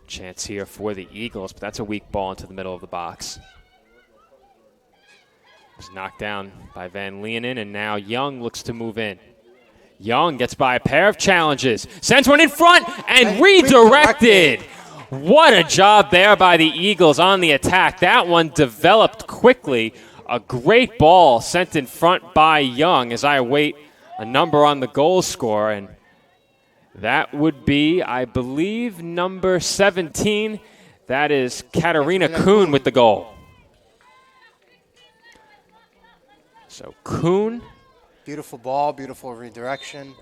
Chance here for the Eagles, but that's a weak ball into the middle of the box. It was knocked down by Van Leeuwen, and now Young looks to move in. Young gets by a pair of challenges, sends one in front, and redirected. What a job there by the Eagles on the attack. That one developed quickly. A great ball sent in front by Young as I await a number on the goal score, and that would be, I believe, number 17. That is Katarina Kuhn with the goal. So Kuhn. Beautiful ball, beautiful redirection.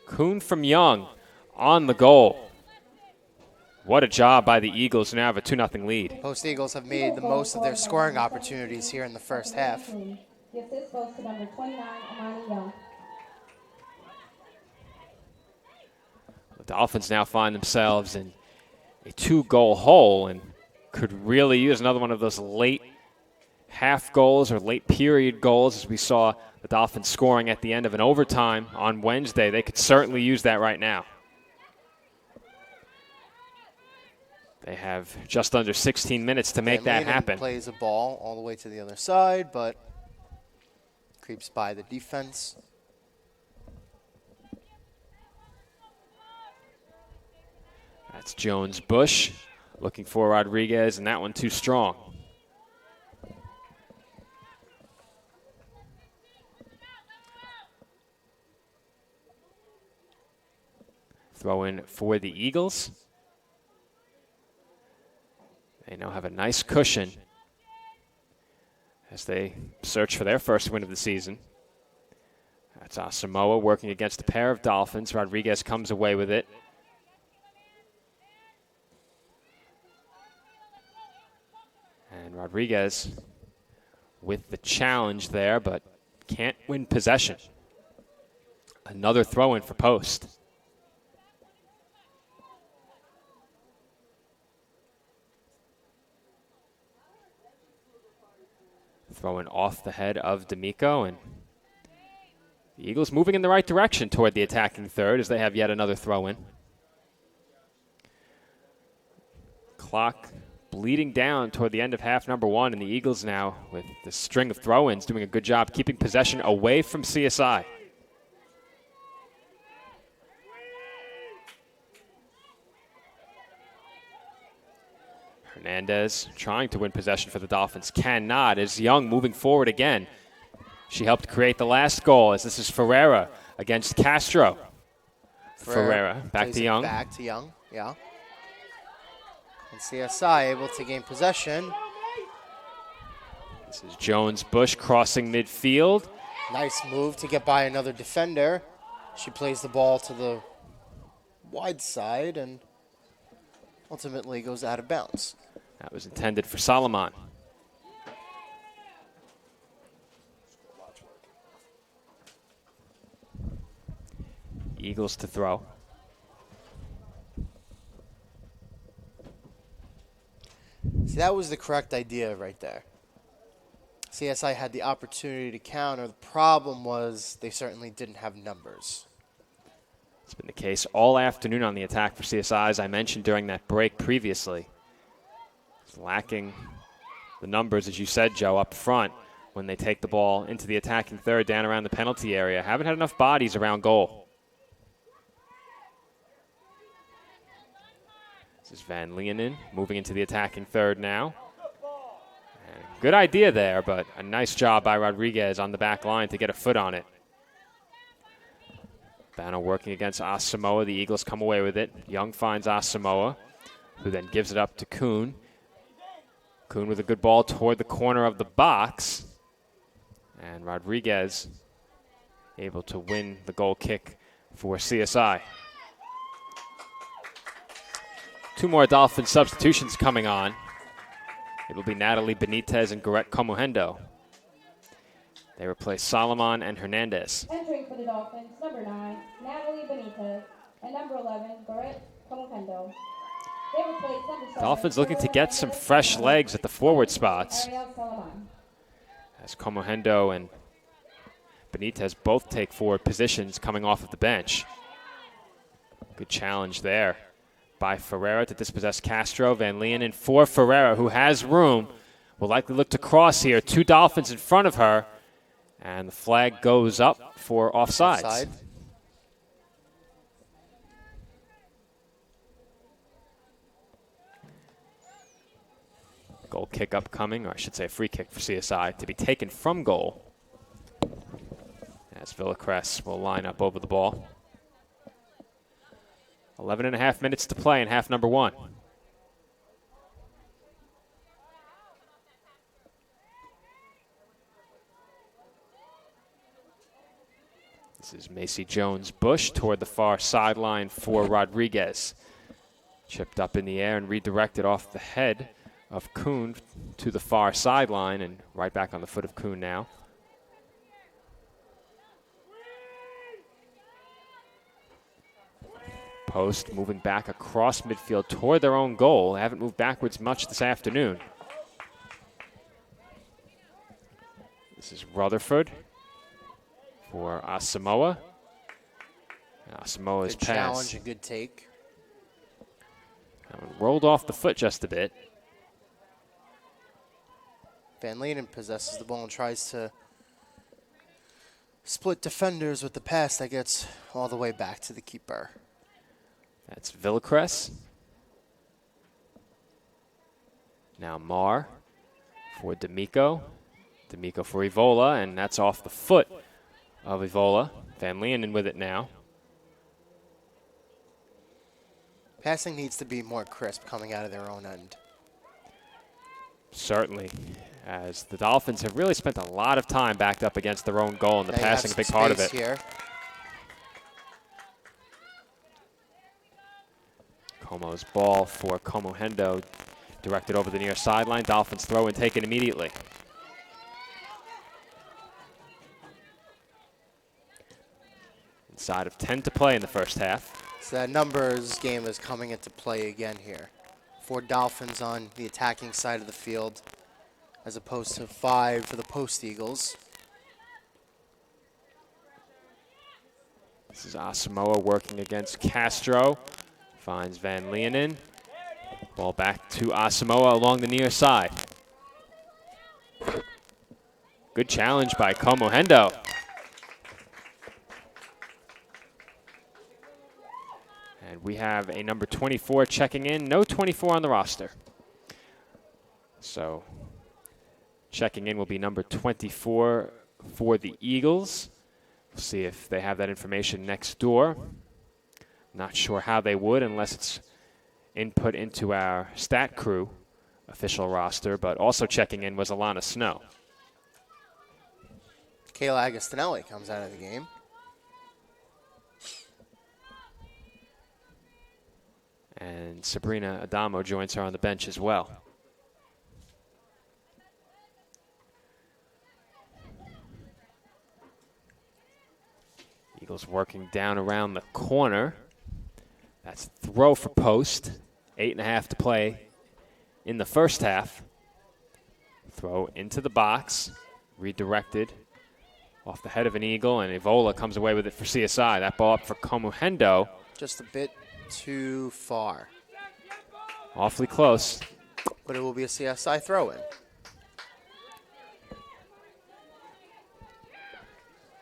Kuhn from Young on the goal. What a job by the Eagles who now have a 2-0 lead. Post Eagles have made the most of their scoring opportunities here in the first half. The assist goes to number 29, Amani Young. The Dolphins now find themselves in a 2-goal hole and could really use another one of those late half goals or late period goals, as we saw the Dolphins scoring at the end of an overtime on Wednesday. They could certainly use that right now. They have just under 16 minutes to make that happen. Plays a ball all the way to the other side, but creeps by the defense. That's Jones-Bush looking for Rodriguez, and that one too strong. throw in for the Eagles. They now have a nice cushion as they search for their first win of the season. That's Asamoah working against a pair of Dolphins. Rodriguez comes away with it. And Rodriguez with the challenge there, but can't win possession. Another throw in for Post. Throwing off the head of D'Amico, and the Eagles moving in the right direction toward the attacking third as they have yet another throw in. Clock bleeding down toward the end of half number one, and the Eagles now, with the string of throw-ins, doing a good job keeping possession away from CSI. Hernandez trying to win possession for the Dolphins, cannot, as Young moving forward again. She helped create the last goal as this is Ferreira against Castro. Ferreira back to Young. Back to Young, yeah. And CSI able to gain possession. This is Jones-Bush crossing midfield. Nice move to get by another defender. She plays the ball to the wide side and ultimately goes out of bounds. That was intended for Solomon. Eagles to throw. See, that was the correct idea right there. CSI had the opportunity to counter. The problem was they certainly didn't have numbers. It's been the case all afternoon on the attack for CSI, as I mentioned during that break previously. It's lacking the numbers, as you said, Joe, up front when they take the ball into the attacking third down around the penalty area. Haven't had enough bodies around goal. This is Van Leeuwen moving into the attacking third now. And good idea there, but a nice job by Rodriguez on the back line to get a foot on it. Banner working against Asamoah. The Eagles come away with it. Young finds Asamoah, who then gives it up to Kuhn. Kuhn with a good ball toward the corner of the box. And Rodriguez able to win the goal kick for CSI. Two more Dolphin substitutions coming on. It will be Natalie Benitez and Gorette Comuhendo. They replace Solomon and Hernandez. Entering for the Dolphins, number 9, Natalie Benitez, and number 11, Gorette Comuhendo. They replace number 7. Dolphins looking to get some fresh legs at the forward spots, Ariel Solomon. as Comuhendo and Benitez both take forward positions coming off of the bench. Good challenge there by Ferreira to dispossess Castro. Van Leeuwen for Ferreira, who has room, will likely look to cross here. Two Dolphins in front of her, and the flag goes up for offsides. Offside. Goal kick upcoming, or I should say a free kick for CSI to be taken from goal, as Villacrest will line up over the ball. 11 and a half minutes to play in half number one. This is Macy Jones-Bush toward the far sideline for Rodriguez. Chipped up in the air and redirected off the head of Kuhn to the far sideline, and right back on the foot of Kuhn now. Post moving back across midfield toward their own goal. They haven't moved backwards much this afternoon. This is Rutherford for Asamoah. Asamoah's Good pass challenge, a good take. rolled off the foot just a bit. Van Leeuwen possesses the ball and tries to split defenders with the pass that gets all the way back to the keeper. That's Villacrest. Now Marr for D'Amico. D'Amico for Evola, and that's off the foot of Evola. Van Leeuwen with it now. Passing needs to be more crisp coming out of their own end. Certainly, as the Dolphins have really spent a lot of time backed up against their own goal, and the Now you have passing a some big part of space it. Here. Como's ball for Como Hendo, directed over the near sideline. Dolphins throw and take it immediately. Inside of 10 to play in the first half. So that numbers game is coming into play again here. 4 Dolphins on the attacking side of the field, as opposed to 5 for the Post Eagles. This is Asamoah working against Castro. Finds Van Leeuwen. Ball back to Asamoah along the near side. Good challenge by Como Hendo. And we have a number 24 checking in. No 24 on the roster. So checking in will be number 24 for the Eagles. We'll see if they have that information next door. Not sure how they would unless it's input into our stat crew official roster, but also checking in was Alana Snow. Kayla Agostinelli comes out of the game. And Sabrina Adamo joins her on the bench as well. Eagles working down around the corner. That's throw for post. 8.5 to play in the first half. Throw into the box. Redirected off the head of an Eagle, and Evola comes away with it for CSI. That ball up for Como Hendo. Just a bit too far. Awfully close. But it will be a CSI throw-in.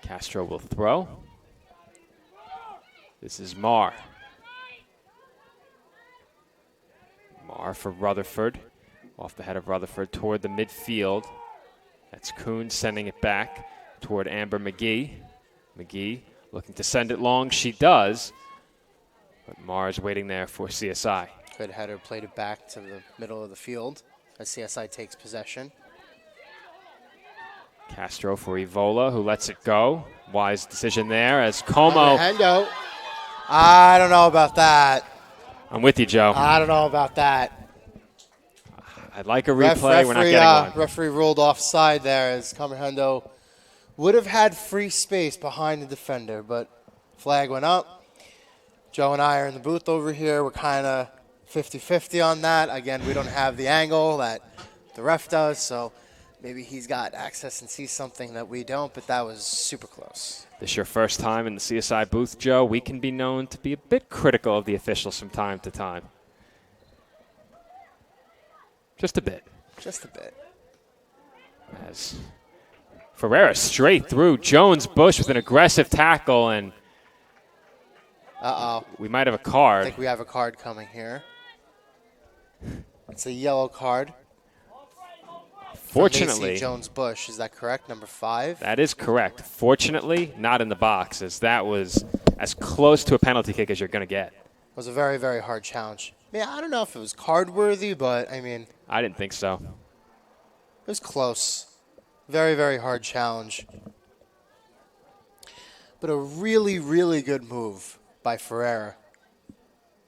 Castro will throw. This is Marr. Marr for Rutherford. Off the head of Rutherford toward the midfield. That's Kuhn sending it back toward Amber McGee. McGee looking to send it long. She does. But Marr is waiting there for CSI. Good header, played it back to the middle of the field as CSI takes possession. Castro for Evola, who lets it go. Wise decision there as Como. Hendo. I don't know about that. I'm with you, Joe. I don't know about that. I'd like a replay. We're not getting one. Referee ruled offside there as Comahendo would have had free space behind the defender, but flag went up. Joe and I are in the booth over here. We're kind of 50-50 on that. Again, we don't have the angle that the ref does, so maybe he's got access and sees something that we don't, but that was super close. This your first time in the CSI booth, Joe. We can be known to be a bit critical of the officials from time to time. Just a bit. Just a bit. As Ferreira straight through Jones Bush with an aggressive tackle, and we might have a I card. think we have a card coming here. It's a yellow card. Fortunately, Macy Jones Bush, is that correct? Number 5. that is correct. Fortunately, not in the box, as that was as close to a penalty kick as you're going to get. It was a very, very hard challenge. Yeah, I don't know if it was card worthy, but I mean, I didn't think so. it was close. Very, very hard challenge. But a really, really good move by Ferreira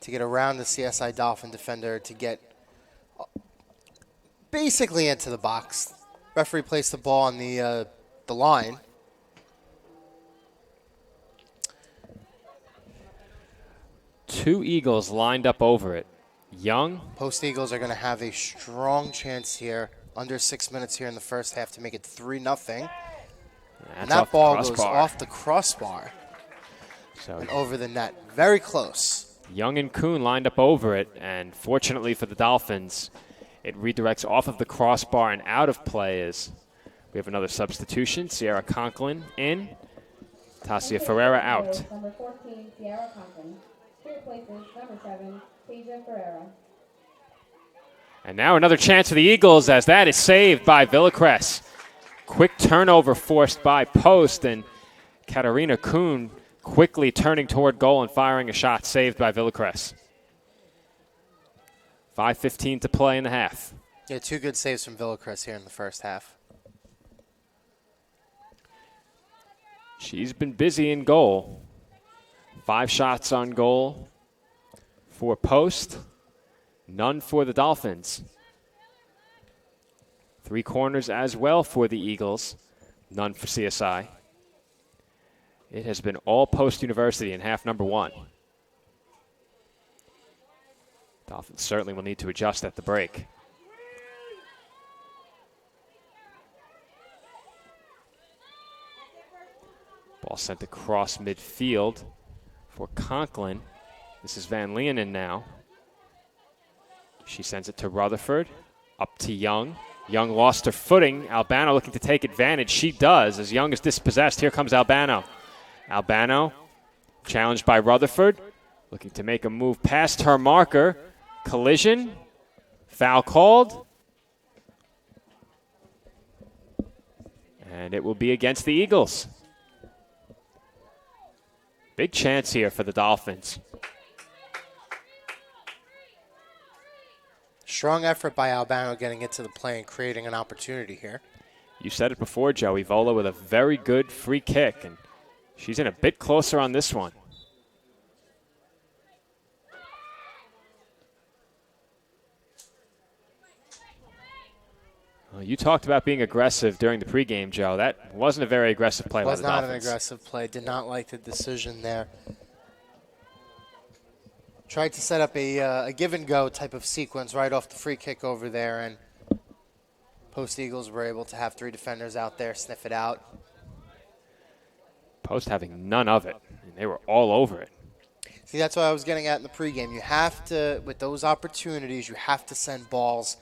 to get around the CSI Dolphin defender to get basically into the box. Referee placed the ball on the line. Two Eagles lined up over it. Young, Post Eagles are going to have a strong chance here. Under 6 minutes here in the first half to make it 3-0. that's And that off the ball goes crossbar. off the crossbar So and over the net. Very close. Young and Kuhn lined up over it, and fortunately for the Dolphins, it redirects off of the crossbar and out of play as we have another substitution. Sierra Conklin in, Tasia Ferreira out. Number 14, Sierra Conklin. She replaces number 7, Tasia Ferreira. And now another chance for the Eagles as that is saved by Villacrest. Quick turnover forced by Post, and Katarina Kuhn quickly turning toward goal and firing a shot saved by Villacrest. 5:15 to play in the half. Yeah, 2 good saves from Villacruz here in the first half. She's been busy in goal. 5 shots on goal, 4 post, none for the Dolphins. 3 corners as well for the Eagles, none for CSI. It has been all Post University in half number 1. Dolphins certainly will need to adjust at the break. Ball sent across midfield for Conklin. This is Van Leeuwen now. She sends it to Rutherford, up to Young. Young lost her footing. Albano looking to take advantage. She does as Young is dispossessed. Here comes Albano. Albano challenged by Rutherford, looking to make a move past her marker. Collision, foul called. And it will be against the Eagles. Big chance here for the Dolphins. Strong effort by Albano getting into the play and creating an opportunity here. You said it before, Joe. Evola with a very good free kick, and she's in a bit closer on this one. Well, you talked about being aggressive during the pregame, Joe. That wasn't a very aggressive play by the Dolphins. Was not an aggressive play. Did not like the decision there. Tried to set up a give-and-go type of sequence right off the free kick over there, and Post Eagles were able to have 3 defenders out there sniff it out. Post having none of it, and they were all over it. See, that's what I was getting at in the pregame. You have to, with those opportunities, you have to send balls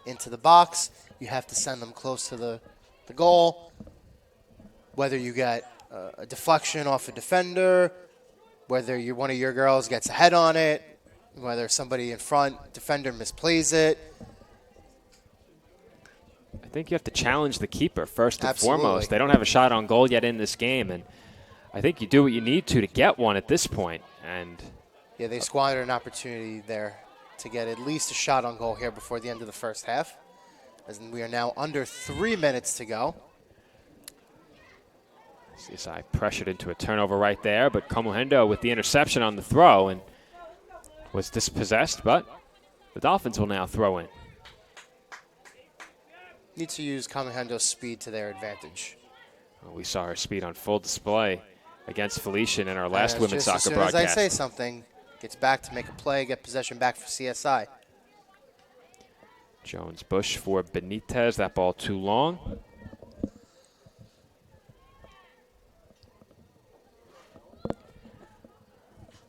into the box. You have to send them close to the goal. Whether you get a deflection off a defender, whether one of your girls gets a head on it, whether somebody in front, defender misplays it. I think you have to challenge the keeper first and Absolutely. foremost. They don't have a shot on goal yet in this game, and I think you do what you need to get one at this point. And yeah, they squandered an opportunity there to get at least a shot on goal here before the end of the first half. As we are now under 3 minutes to go. CSI pressured into a turnover right there, but Comuhendo with the interception on the throw and was dispossessed, but the Dolphins will now throw in. Need to use Comuhendo's speed to their advantage. Well, we saw her speed on full display against Felician in our last women's soccer as soon broadcast. As I say something, gets back to make a play, get possession back for CSI. Jones-Bush for Benitez. That ball too long.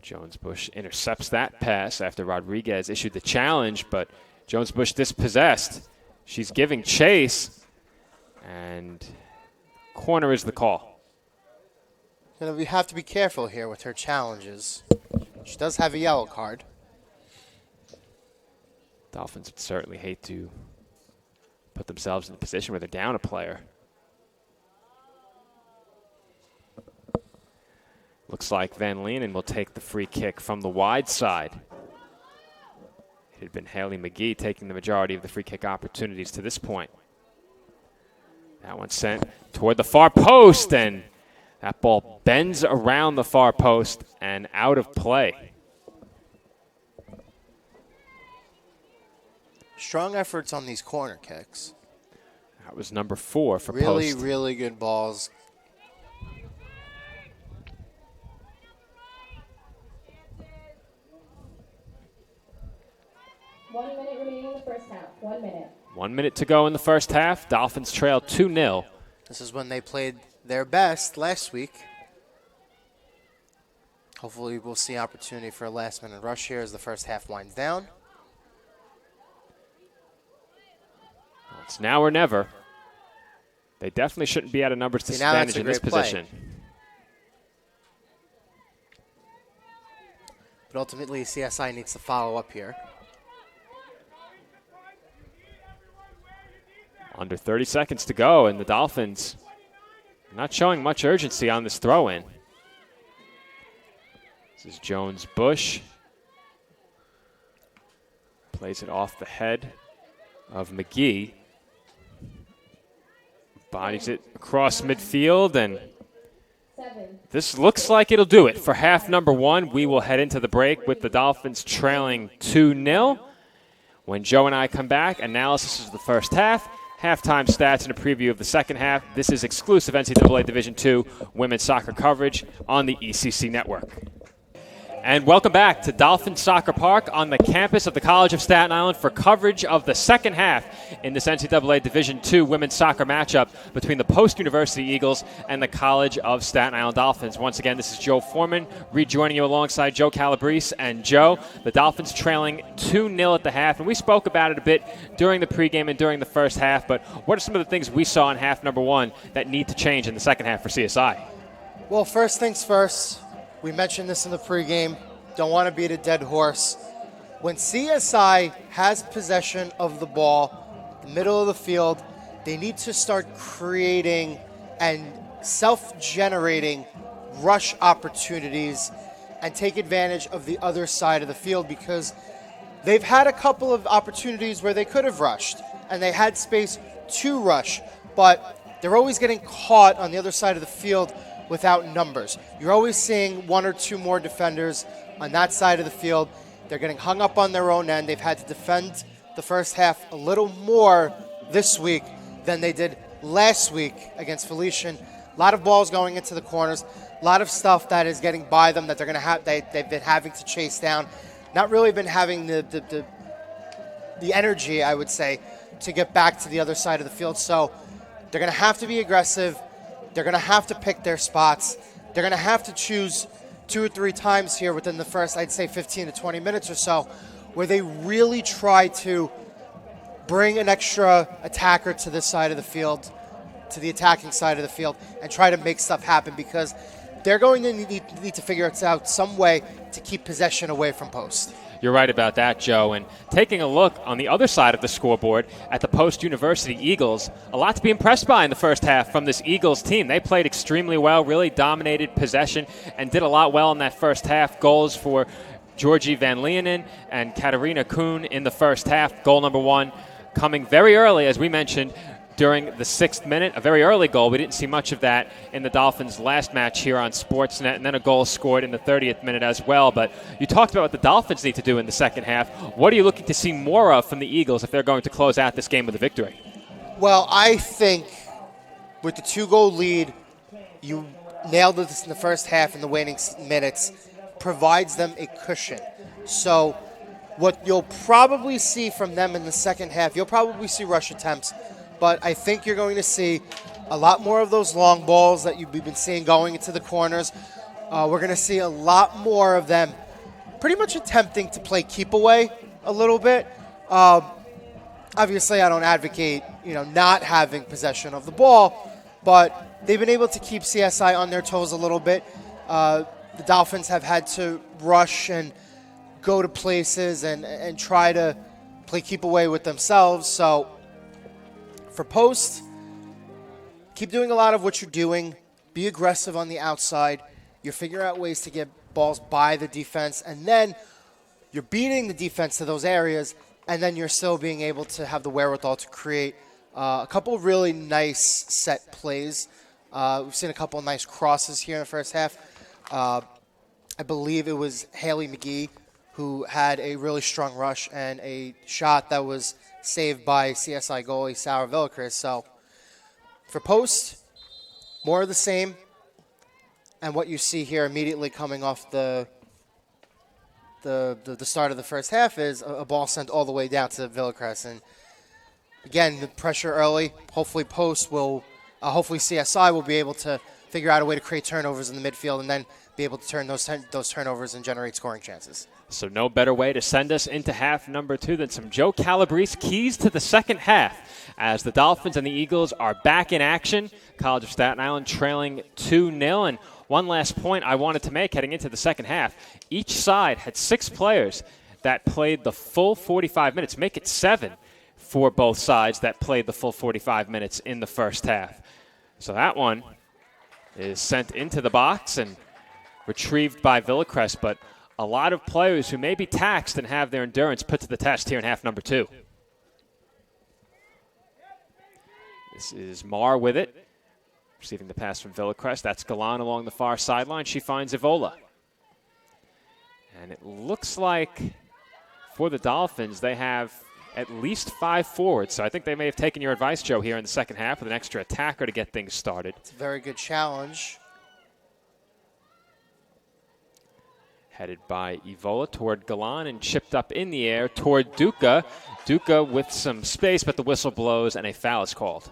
Jones-Bush intercepts that pass after Rodriguez issued the challenge, but Jones-Bush dispossessed. She's giving chase, and corner is the call. We have to be careful here with her challenges. She does have a yellow card. Dolphins would certainly hate to put themselves in a position where they're down a player. Looks like Van Leeuwen will take the free kick from the wide side. It had been Haley McGee taking the majority of the free kick opportunities to this point. That one sent toward the far post, and that ball bends around the far post and out of play. Strong efforts on these corner kicks. That was number 4 for Really, Post. really good balls. One minute remaining in the first half. 1 minute. 1 minute to go in the first half. Dolphins trail 2-0. This is when they played their best last week. Hopefully we'll see opportunity for a last-minute rush here as the first half winds down. It's now or never. They definitely shouldn't be at a numbers See, now that's disadvantage a in this great play. position. But ultimately, CSI needs to follow up here. Under 30 seconds to go, and the Dolphins not showing much urgency on this throw-in. This is Jones-Bush Plays it off the head of McGee. Bodies it across midfield, and 7. this looks like it'll do it for half number 1. We will head into the break with the Dolphins trailing 2-0. When Joe and I come back, analysis of the first half, halftime stats, and a preview of the second half. This is exclusive NCAA Division II women's soccer coverage on the ECC Network. And welcome back to Dolphin Soccer Park on the campus of the College of Staten Island for coverage of the second half in this NCAA Division II women's soccer matchup between the Post University Eagles and the College of Staten Island Dolphins. Once again, this is Joe Foreman rejoining you alongside Joe Calabrese. And Joe, the Dolphins trailing 2-0 at the half. And we spoke about it a bit during the pregame and during the first half, but what are some of the things we saw in half number 1 that need to change in the second half for CSI? Well, first things first, we mentioned this in the pregame. Don't want to beat a dead horse. When CSI has possession of the ball, the middle of the field, they need to start creating and self-generating rush opportunities and take advantage of the other side of the field, because they've had a couple of opportunities where they could have rushed and they had space to rush, but they're always getting caught on the other side of the field without numbers. You're always seeing 1 or 2 more defenders on that side of the field. They're getting hung up on their own end. They've had to defend the first half a little more this week than they did last week against Felician. A lot of balls going into the corners, a lot of stuff that is getting by them that they're going to have. They've been having to chase down. Not really been having the energy, I would say, to get back to the other side of the field. So they're going to have to be aggressive. They're going to have to pick their spots. They're going to have to choose 2 or 3 times here within the first, I'd say, 15 to 20 minutes or so, where they really try to bring an extra attacker to this side of the field, to the attacking side of the field, and try to make stuff happen, because they're going to need to figure out some way to keep possession away from post. You're right about that, Joe. And taking a look on the other side of the scoreboard at the Post University Eagles, a lot to be impressed by in the first half from this Eagles team. They played extremely well, really dominated possession, and did a lot well in that first half. Goals for Georgie Van Leeuwen and Katarina Kuhn in the first half. Goal number 1 coming very early, as we mentioned, during the 6th minute, a very early goal. We didn't see much of that in the Dolphins' last match here on Sportsnet, and then a goal scored in the 30th minute as well. But you talked about what the Dolphins need to do in the second half. What are you looking to see more of from the Eagles if they're going to close out this game with a victory? Well, I think with the 2-goal lead, you nailed this in the first half in the waning minutes, provides them a cushion. So what you'll probably see from them in the second half, you'll probably see rush attempts, but I think you're going to see a lot more of those long balls that we've been seeing going into the corners. We're going to see a lot more of them pretty much attempting to play keep away a little bit. Obviously, I don't advocate, not having possession of the ball, but they've been able to keep CSI on their toes a little bit. The Dolphins have had to rush and go to places and try to play keep away with themselves. So for post, keep doing a lot of what you're doing. Be aggressive on the outside. You're figuring out ways to get balls by the defense, and then you're beating the defense to those areas, and then you're still being able to have the wherewithal to create a couple of really nice set plays. We've seen a couple of nice crosses here in the first half. I believe it was Haley McGee who had a really strong rush and a shot that was saved by CSI goalie Sarah Villacris. So for post, more of the same. And what you see here immediately coming off the start of the first half is a ball sent all the way down to Villacris. And again, the pressure early. Hopefully post will, hopefully CSI will be able to figure out a way to create turnovers in the midfield and then be able to turn those turnovers and generate scoring chances. So no better way to send us into half number 2 than some Joe Calabrese keys to the second half as the Dolphins and the Eagles are back in action. College of Staten Island trailing 2-0. And one last point I wanted to make heading into the second half. Each side had 6 players that played the full 45 minutes. Make it 7 for both sides that played the full 45 minutes in the first half. So that one is sent into the box and retrieved by Villacres, but a lot of players who may be taxed and have their endurance put to the test here in half number 2. This is Marr with it, receiving the pass from Villacrest. That's Galan along the far sideline. She finds Evola. And it looks like for the Dolphins, they have at least 5 forwards. So I think they may have taken your advice, Joe, here in the second half with an extra attacker to get things started. It's a very good challenge. Headed by Evola toward Galan and chipped up in the air toward Duca. Duca with some space, but the whistle blows and a foul is called.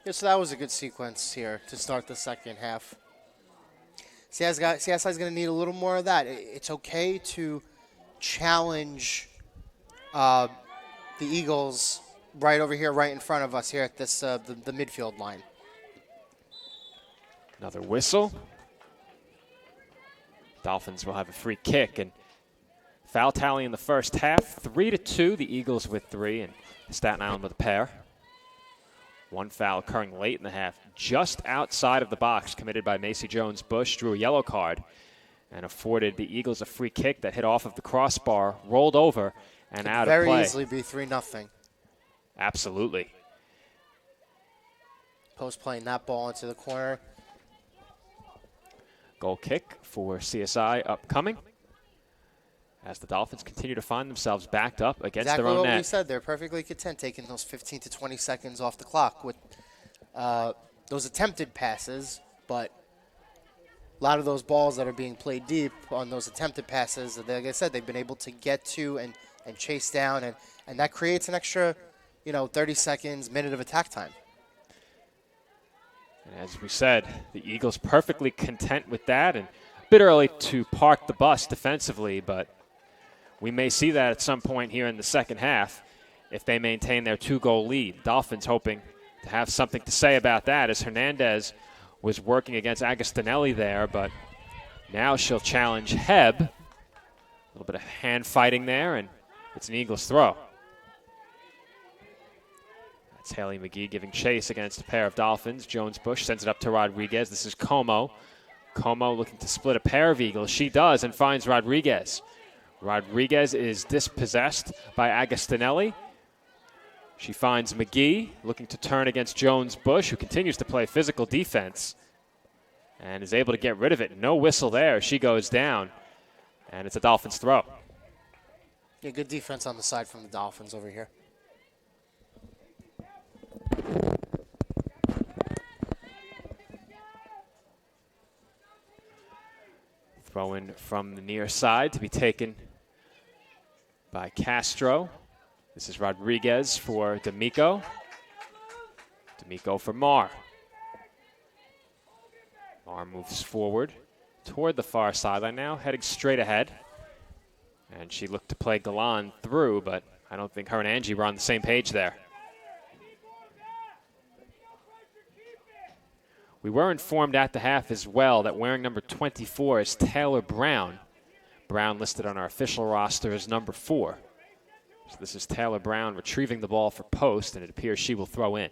Yeah, so that was a good sequence here to start the second half. CSI is going to need a little more of that. It's okay to challenge the Eagles right over here, right in front of us here at this the midfield line. Another whistle. Dolphins will have a free kick, and foul tally in the first half, 3-2. The Eagles with 3 and Staten Island with a pair. One foul occurring late in the half, just outside of the box, committed by Macy Jones-Bush, drew a yellow card and afforded the Eagles a free kick that hit off of the crossbar, rolled over, and out of play. Very easily be 3-0. Absolutely. Post playing that ball into the corner. Goal kick for CSI upcoming as the Dolphins continue to find themselves backed up against Exactly their own what net. we said. They're perfectly content taking those 15 to 20 seconds off the clock with those attempted passes, but a lot of those balls that are being played deep on those attempted passes, like I said, they've been able to get to and chase down, and that creates an extra, 30 seconds, minute of attack time. And as we said, the Eagles perfectly content with that, and a bit early to park the bus defensively, but we may see that at some point here in the second half if they maintain their 2-goal lead. Dolphins hoping to have something to say about that as Hernandez was working against Agostinelli there, but now she'll challenge Hebb. A little bit of hand fighting there, and it's an Eagles throw. That's Haley McGee giving chase against a pair of Dolphins. Jones-Bush sends it up to Rodriguez. This is Como. Como looking to split a pair of Eagles. She does and finds Rodriguez. Rodriguez is dispossessed by Agostinelli. She finds McGee looking to turn against Jones-Bush, who continues to play physical defense and is able to get rid of it. No whistle there. She goes down, and it's a Dolphins throw. Yeah, good defense on the side from the Dolphins over here. Throw in from the near side to be taken by Castro. This is Rodriguez for D'Amico. D'Amico for Marr. Marr moves forward toward the far sideline now, heading straight ahead. And she looked to play Galan through, but I don't think her and Angie were on the same page there. We were informed at the half as well that wearing number 24 is Taylor Brown. Brown listed on our official roster as number 4. So this is Taylor Brown retrieving the ball for post, and it appears she will throw in.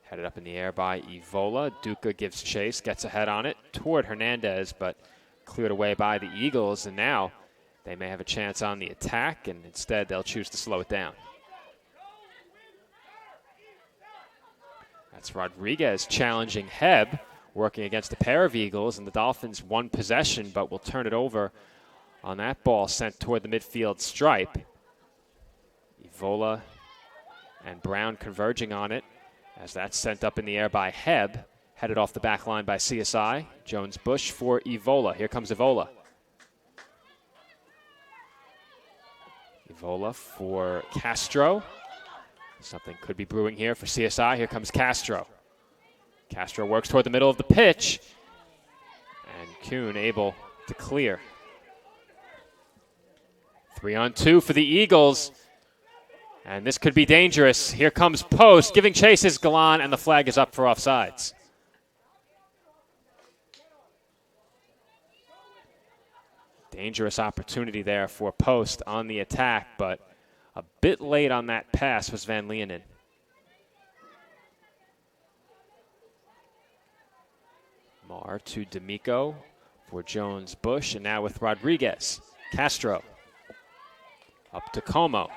Headed up in the air by Evola. Duca gives chase, gets ahead on it toward Hernandez, but cleared away by the Eagles, and now they may have a chance on the attack, and instead they'll choose to slow it down. That's Rodriguez challenging Hebb, working against a pair of Eagles, and the Dolphins won possession, but will turn it over on that ball sent toward the midfield stripe. Evola and Brown converging on it as that's sent up in the air by Hebb, headed off the back line by CSI. Jones-Bush for Evola. Here comes Evola. Evola for Castro. Something could be brewing here for CSI. Here comes Castro. Castro works toward the middle of the pitch, and Kuhn able to clear. 3-on-2 for the Eagles, and this could be dangerous. Here comes Post, giving chase is Galan, and the flag is up for offsides. Dangerous opportunity there for Post on the attack, but a bit late on that pass was Van Leeuwen. Marr to D'Amico for Jones Bush, and now with Rodriguez. Castro up to Como.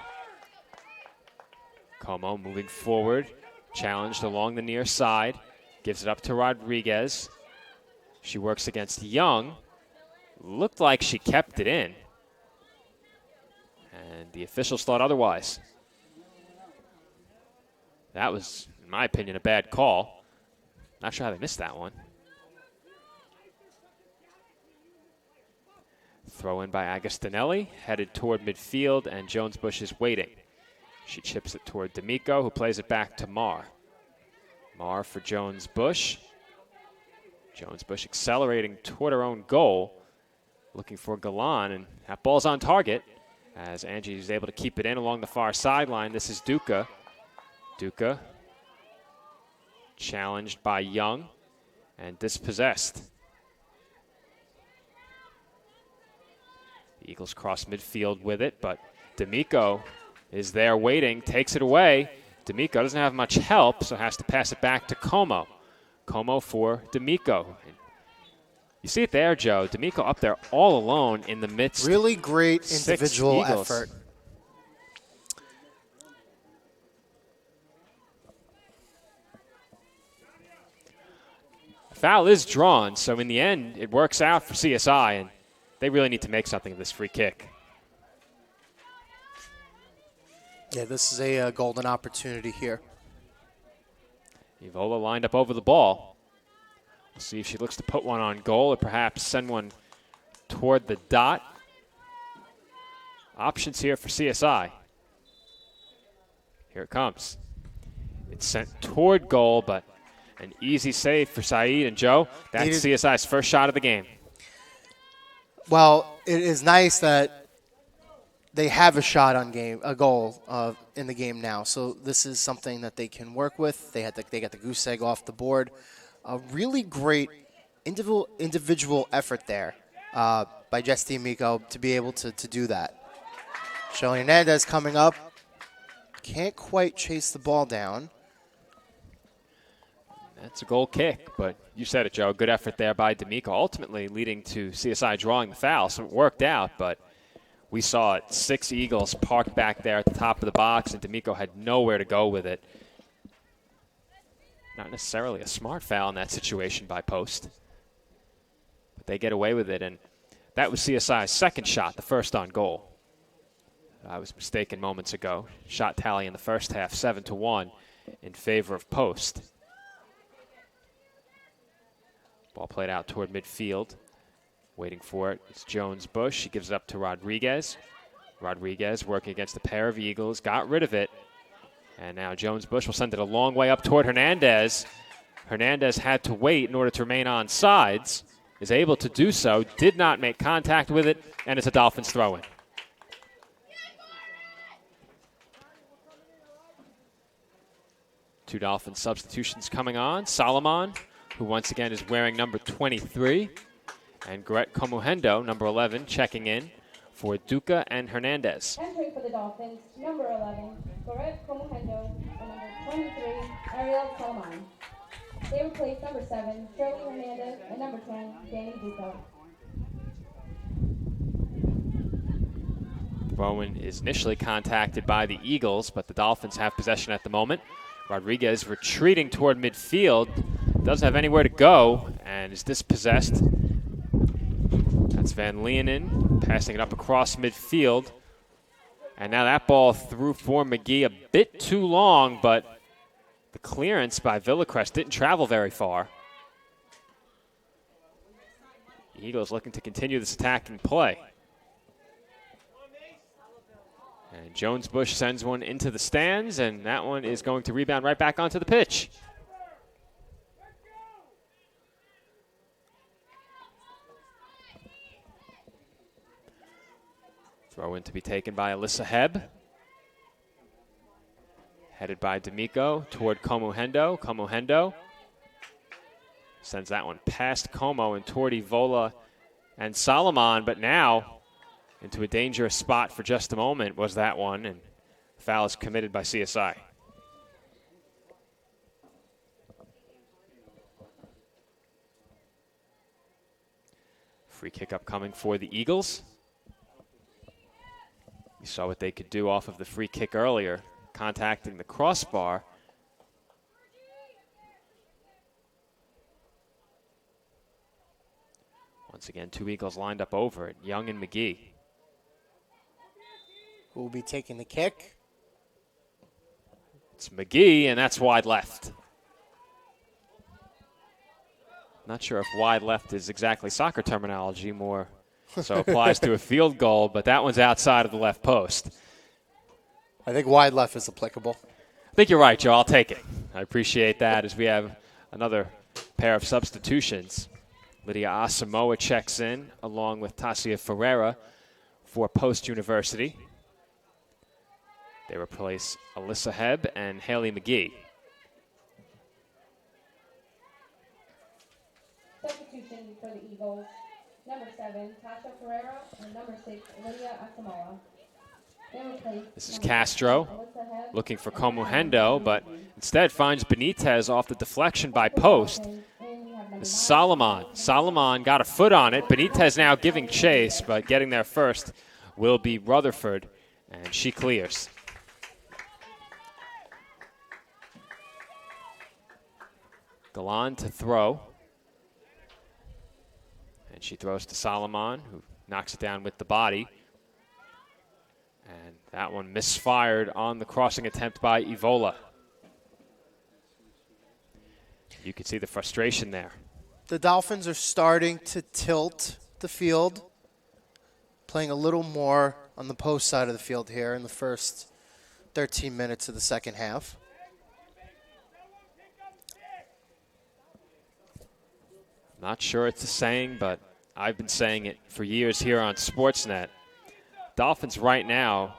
Como moving forward, challenged along the near side, gives it up to Rodriguez. She works against Young. Looked like she kept it in, and the officials thought otherwise. That was, in my opinion, a bad call. Not sure how they missed that one. Throw in by Agostinelli, headed toward midfield, and Jones Bush is waiting. She chips it toward D'Amico, who plays it back to Marr. Marr for Jones Bush. Jones Bush accelerating toward her own goal, looking for Galan, and that ball's on target as Angie is able to keep it in along the far sideline. This is Duca. Duca challenged by Young and dispossessed. The Eagles cross midfield with it, but D'Amico is there waiting, takes it away. D'Amico doesn't have much help, so has to pass it back to Como. Como for D'Amico. You see it there, Joe. D'Amico up there all alone in the midst. Really great individual Eagles. effort. Foul is drawn, so in the end, it works out for CSI, and they really need to make something of this free kick. Yeah, this is a golden opportunity here. Evola lined up over the ball. We'll see if she looks to put one on goal or perhaps send one toward the dot. Options here for CSI. Here it comes. It's sent toward goal, but an easy save for Saeed. And Joe, that's CSI's first shot of the game. Well, it is nice that they have a shot on a goal in the game now. So this is something that they can work with. They got the goose egg off the board. A really great individual effort there by Jess D'Amico to be able to do that. Shelly Hernandez coming up. Can't quite chase the ball down. That's a goal kick, but you said it, Joe. Good effort there by D'Amico, ultimately leading to CSI drawing the foul. So it worked out, but we saw it. 6 Eagles parked back there at the top of the box, and D'Amico had nowhere to go with it. Not necessarily a smart foul in that situation by Post, but they get away with it, and that was CSI's second shot, the first on goal. I was mistaken moments ago. Shot tally in the first half, 7-1 in favor of Post. Ball played out toward midfield. Waiting for it. It's Jones Bush. She gives it up to Rodriguez. Rodriguez working against a pair of Eagles. Got rid of it. And now Jones Bush will send it a long way up toward Hernandez. Hernandez had to wait in order to remain on sides. Is able to do so. Did not make contact with it. And it's a Dolphins throw-in. Two Dolphins substitutions coming on. Solomon, who once again is wearing number 23. And Gret Comuhendo, number 11, checking in for Duca and Hernandez. Entering for the Dolphins, number 11, Gret Comuhendo, and number 23, Ariel Salman. They replace number 7, Shirley Hernandez, and number 10, Danny Duca. Bowen is initially contacted by the Eagles, but the Dolphins have possession at the moment. Rodriguez retreating toward midfield, doesn't have anywhere to go, and is dispossessed. That's Van Leeuwen passing it up across midfield. And now that ball through for McGee, a bit too long, but the clearance by Villacrest didn't travel very far. The Eagles looking to continue this attacking play. And Jones Bush sends one into the stands, and that one is going to rebound right back onto the pitch. Throw in to be taken by Alyssa Hebb. Headed by D'Amico toward Comuhendo. Comuhendo sends that one past Como and toward Evola and Solomon, but now into a dangerous spot for just a moment was that one, and foul is committed by CSI. Free kick upcoming for the Eagles. You saw what they could do off of the free kick earlier, contacting the crossbar. Once again, 2 Eagles lined up over it, Young and McGee. Who will be taking the kick? It's McGee, and that's wide left. Not sure if wide left is exactly soccer terminology, more so applies to a field goal, but that one's outside of the left post. I think wide left is applicable. I think you're right, Joe. I'll take it. I appreciate that as we have another pair of substitutions. Lydia Asamoah checks in along with Tasia Ferreira for Post University. They replace Alyssa Hebb and Haley McGee. Substitution for the Eagles. Number 7, Tasha Ferreira, and number 6, Lydia Asamoah. This is Castro looking for Comuhendo, but instead finds Benitez off the deflection by Post. This is Solomon. Solomon got a foot on it. Benitez now giving chase, but getting there first will be Rutherford, and she clears. Galan to throw. And she throws to Solomon, who knocks it down with the body. And that one misfired on the crossing attempt by Evola. You can see the frustration there. The Dolphins are starting to tilt the field, playing a little more on the post side of the field here in the first 13 minutes of the second half. Not sure it's a saying, but I've been saying it for years here on Sportsnet. Dolphins right now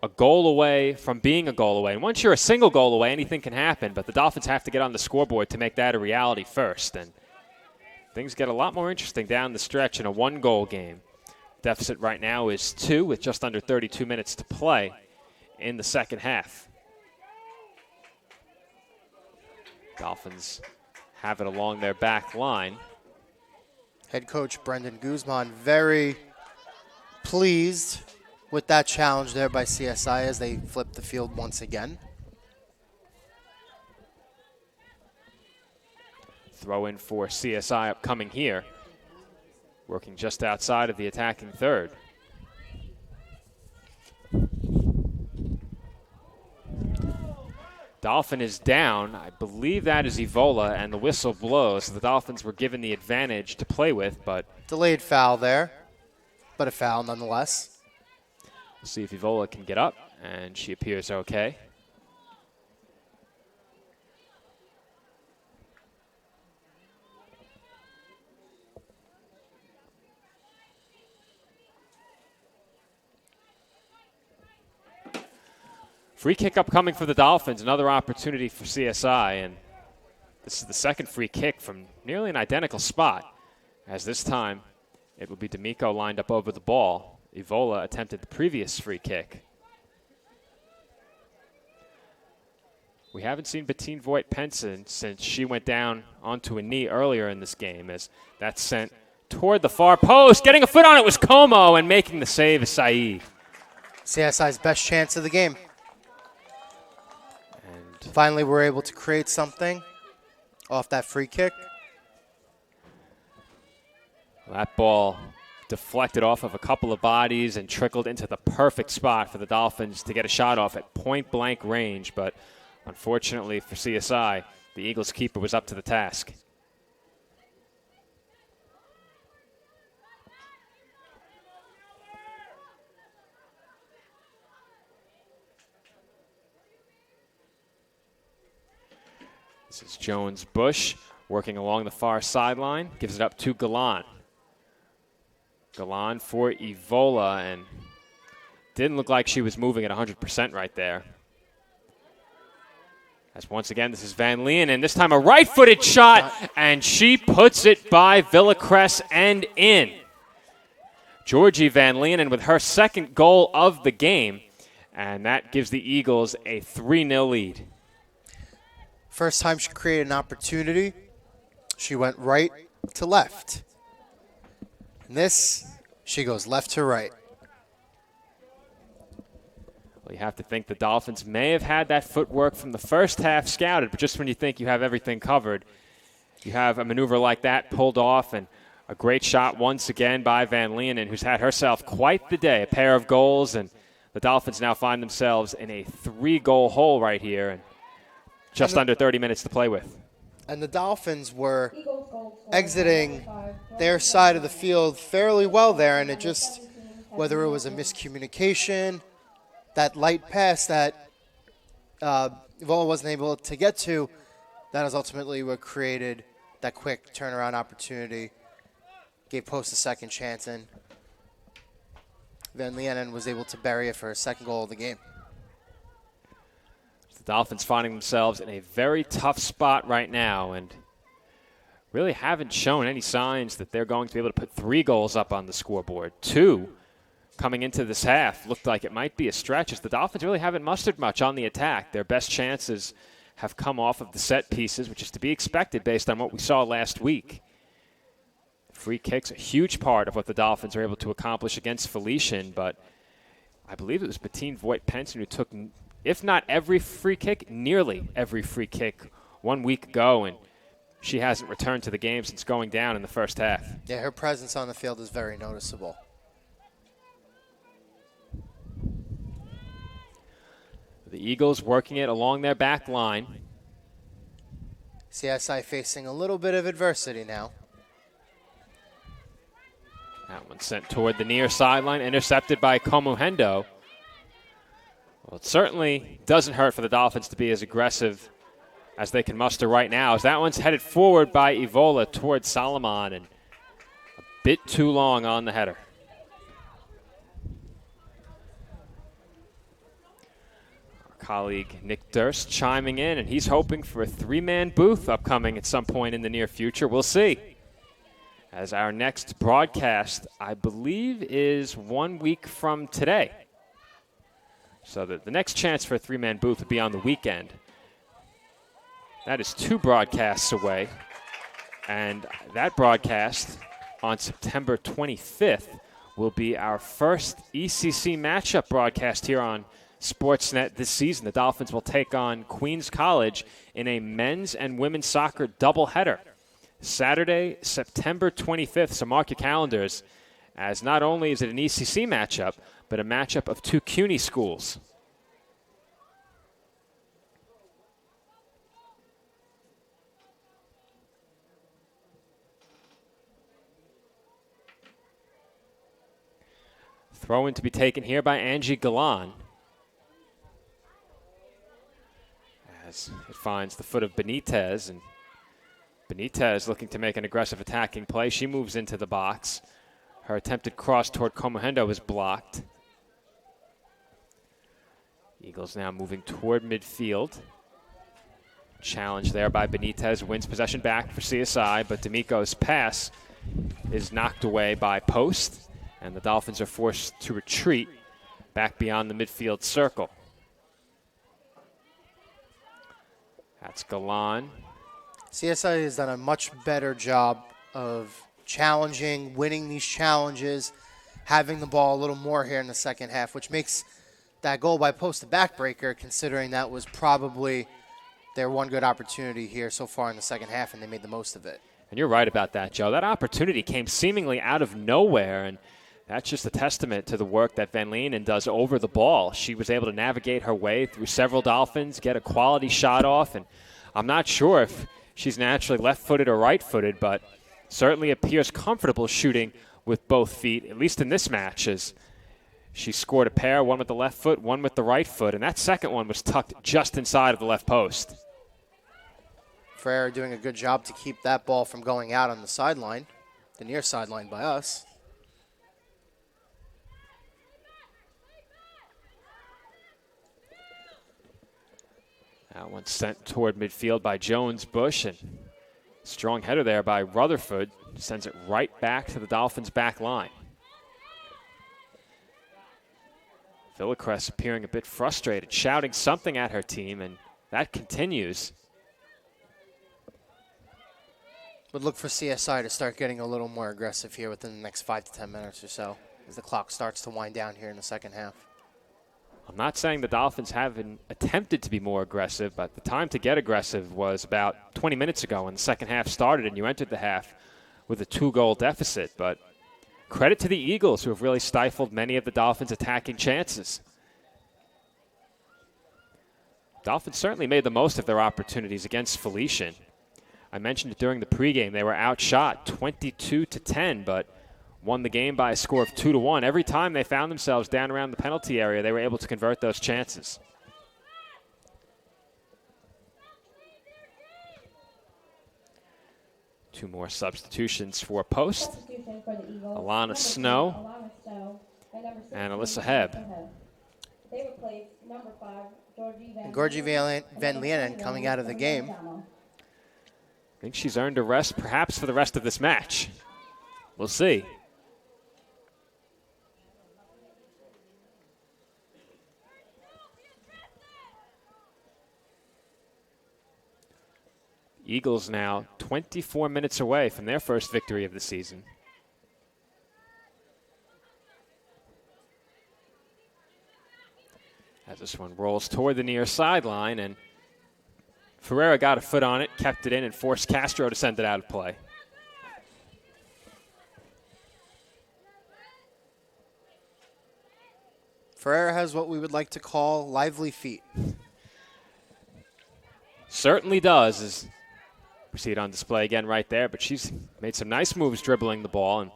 a goal away from being a goal away. And once you're a single goal away, anything can happen, but the Dolphins have to get on the scoreboard to make that a reality first. And things get a lot more interesting down the stretch in a one-goal game. Deficit right now is 2 with just under 32 minutes to play in the second half. Dolphins have it along their back line. Head coach Brendan Guzman very pleased with that challenge there by CSI as they flip the field once again. Throw in for CSI upcoming here. Working just outside of the attacking third. Dolphin is down. I believe that is Evola, and the whistle blows. The Dolphins were given the advantage to play with, but... Delayed foul there, but a foul nonetheless. We'll see if Evola can get up, and she appears okay. Free kick upcoming for the Dolphins, another opportunity for CSI, and this is the second free kick from nearly an identical spot, as this time it will be D'Amico lined up over the ball. Evola attempted the previous free kick. We haven't seen Bettine Voigt-Penson since she went down onto a knee earlier in this game, as that's sent toward the far post. Getting a foot on it was Como, and making the save is Saeed. CSI's best chance of the game. Finally, we're able to create something off that free kick. That ball deflected off of a couple of bodies and trickled into the perfect spot for the Dolphins to get a shot off at point-blank range. But unfortunately for CSI, the Eagles' keeper was up to the task. This is Jones-Bush working along the far sideline. Gives it up to Galan. Galan for Evola, and didn't look like she was moving at 100% right there. As once again, this is Van Leeuwen, and this time a right-footed shot, and she puts it by Villacrest and in. Georgie Van Leeuwen with her second goal of the game, and that gives the Eagles a 3-0 lead. First time she created an opportunity, she went right to left. And this, she goes left to right. Well, you have to think the Dolphins may have had that footwork from the first half scouted, but just when you think you have everything covered, you have a maneuver like that pulled off, and a great shot once again by Van Leeuwen, who's had herself quite the day. A pair of goals, and the Dolphins now find themselves in a 3-goal hole right here, and just under 30 minutes to play with. And the Dolphins were exiting their side of the field fairly well there, and it just, whether it was a miscommunication, that light pass that Evola wasn't able to get to, that is ultimately what created that quick turnaround opportunity. Gave Post a second chance, and Van Leeuwen was able to bury it for his second goal of the game. The Dolphins finding themselves in a very tough spot right now, and really haven't shown any signs that they're going to be able to put 3 goals up on the scoreboard. 2 coming into this half looked like it might be a stretch, as the Dolphins really haven't mustered much on the attack. Their best chances have come off of the set pieces, which is to be expected based on what we saw last week. Free kicks, a huge part of what the Dolphins are able to accomplish against Felician, but I believe it was Bettine Voigt-Penson who took, if not every free kick, nearly every free kick 1 week ago, and she hasn't returned to the game since going down in the first half. Yeah, her presence on the field is very noticeable. The Eagles working it along their back line. CSI facing a little bit of adversity now. That one sent toward the near sideline, intercepted by Komuhendo. Well, it certainly doesn't hurt for the Dolphins to be as aggressive as they can muster right now, as that one's headed forward by Evola towards Solomon, and a bit too long on the header. Our colleague Nick Durst chiming in, and he's hoping for a 3-man booth upcoming at some point in the near future. We'll see. As our next broadcast, I believe, is 1 week from today. So the next chance for a 3-man booth would be on the weekend. That is 2 broadcasts away. And that broadcast on September 25th will be our first ECC matchup broadcast here on Sportsnet this season. The Dolphins will take on Queens College in a men's and women's soccer doubleheader. Saturday, September 25th, so mark your calendars, as not only is it an ECC matchup, but a matchup of 2 CUNY schools. Throw-in to be taken here by Angie Galan, as it finds the foot of Benitez, and Benitez looking to make an aggressive attacking play. She moves into the box. Her attempted cross toward Komuhendo is blocked. Eagles now moving toward midfield. Challenge there by Benitez, wins possession back for CSI, but D'Amico's pass is knocked away by Post, and the Dolphins are forced to retreat back beyond the midfield circle. That's Galan. CSI has done a much better job of challenging, winning these challenges, having the ball a little more here in the second half, which makes that goal by Post a backbreaker, considering that was probably their one good opportunity here so far in the second half, and they made the most of it. And you're right about that, Joe. That opportunity came seemingly out of nowhere, and that's just a testament to the work that Van Leeuwen does over the ball. She was able to navigate her way through several Dolphins, get a quality shot off, and I'm not sure if she's naturally left-footed or right-footed, but certainly appears comfortable shooting with both feet, at least in this match, as she scored a pair, one with the left foot, one with the right foot, and that second one was tucked just inside of the left post. Frere doing a good job to keep that ball from going out on the sideline, the near sideline by us. That one sent toward midfield by Jones Bush, and strong header there by Rutherford sends it right back to the Dolphins' back line. Villacrest appearing a bit frustrated, shouting something at her team, and that continues. Would look for CSI to start getting a little more aggressive here within the next 5 to 10 minutes or so as the clock starts to wind down here in the second half. I'm not saying the Dolphins haven't attempted to be more aggressive, but the time to get aggressive was about 20 minutes ago when the second half started and you entered the half with a 2-goal deficit. But credit to the Eagles, who have really stifled many of the Dolphins' attacking chances. Dolphins certainly made the most of their opportunities against Felician. I mentioned it during the pregame. They were outshot 22-10, but won the game by a score of 2-1. Every time they found themselves down around the penalty area, they were able to convert those chances. Two more substitutions for Post. Substitution for the Eagles. Alana Number 10, Snow Alana Snow, and number 16, and Alyssa Hebb. They replaced number 5, Georgie Van, And Georgie Van number Leeuwen 21, coming out of the Olivia game. Adamo. I think she's earned a rest perhaps for the rest of this match. We'll see. Eagles now 24 minutes away from their first victory of the season. As this one rolls toward the near sideline, and Ferreira got a foot on it, kept it in, and forced Castro to send it out of play. Ferreira has what we would like to call lively feet. Certainly does, as we see it on display again right there, but she's made some nice moves dribbling the ball, and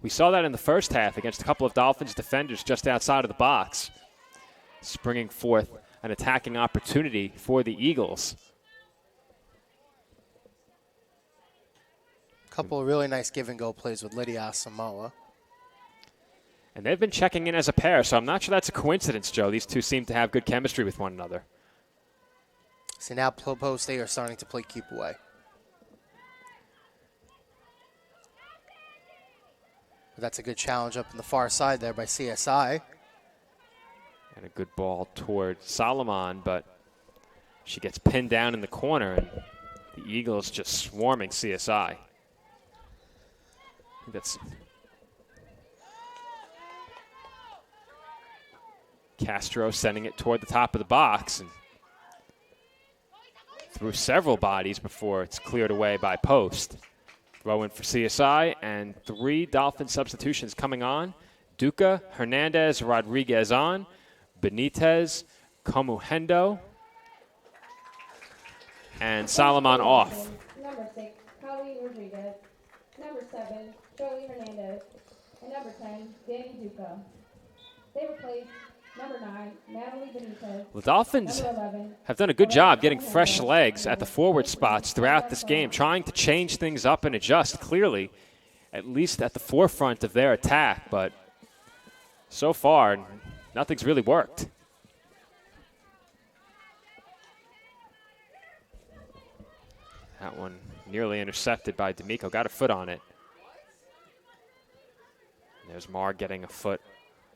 we saw that in the first half against a couple of Dolphins defenders just outside of the box, springing forth an attacking opportunity for the Eagles. Couple of really nice give-and-go plays with Lydia Asamoah. And they've been checking in as a pair, so I'm not sure that's a coincidence, Joe. These two seem to have good chemistry with one another. See, now Post, they are starting to play keep away. But that's a good challenge up in the far side there by CSI. And a good ball toward Solomon, but she gets pinned down in the corner, and the Eagles just swarming CSI. I think that's Castro sending it toward the top of the box and through several bodies before it's cleared away by Post. Throw in for CSI, and 3 Dolphin substitutions coming on. Duca, Hernandez, Rodriguez on. Benitez, Comuhendo, and Solomon off. Number 6, Colleen Rodriguez. Number 7, Shirley Hernandez. And number 10, Danny Duca. They replaced number 9, Natalie Benitez. The Dolphins Number 11, have done a good job getting fresh legs at the forward spots throughout this game, trying to change things up and adjust clearly, at least at the forefront of their attack. But so far, nothing's really worked. That one nearly intercepted by D'Amico. Got a foot on it. And there's Marr getting a foot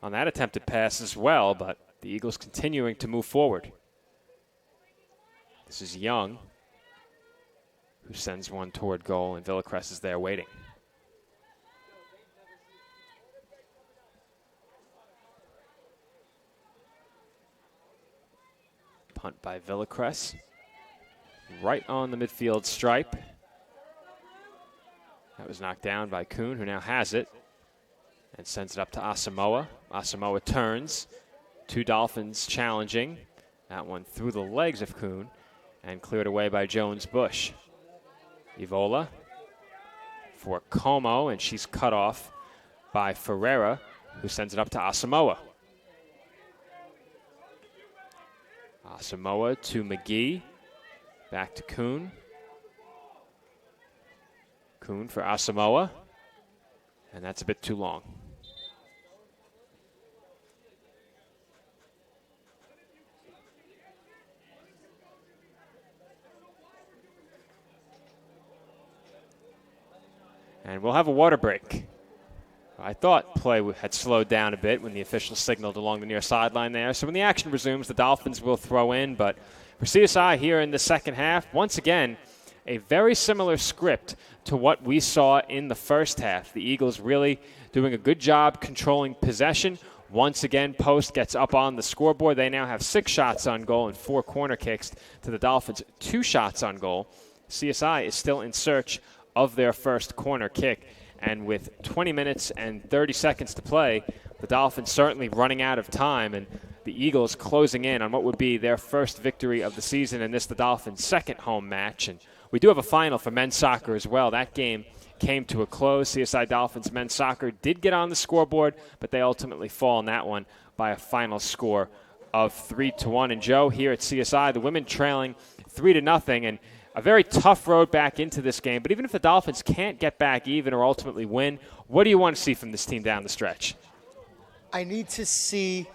on that attempted pass as well, but the Eagles continuing to move forward. This is Young, who sends one toward goal, and Villacrest is there waiting. Punt by Villacrest. Right on the midfield stripe. That was knocked down by Kuhn, who now has it and sends it up to Asamoah. Asamoah turns. 2 Dolphins challenging. That one through the legs of Kuhn and cleared away by Jones-Bush. Evola for Como, and she's cut off by Ferreira, who sends it up to Asamoah. Asamoah to McGee. Back to Kuhn. Kuhn for Asamoah. And that's a bit too long. And we'll have a water break. I thought play had slowed down a bit when the official signaled along the near sideline there. So when the action resumes, the Dolphins will throw in. But for CSI here in the second half, once again, a very similar script to what we saw in the first half. The Eagles really doing a good job controlling possession. Once again, Post gets up on the scoreboard. They now have 6 shots on goal and 4 corner kicks to the Dolphins' 2 shots on goal. CSI is still in search of their first corner kick. And with 20 minutes and 30 seconds to play, the Dolphins certainly running out of time, and the Eagles closing in on what would be their first victory of the season, and this the Dolphins' second home match. And we do have a final for men's soccer as well. That game came to a close. CSI Dolphins men's soccer did get on the scoreboard, but they ultimately fall in that one by a final score of 3-1. And Joe, here at CSI, the women trailing 3-0, and a very tough road back into this game. But even if the Dolphins can't get back even or ultimately win, what do you want to see from this team down the stretch? I need to see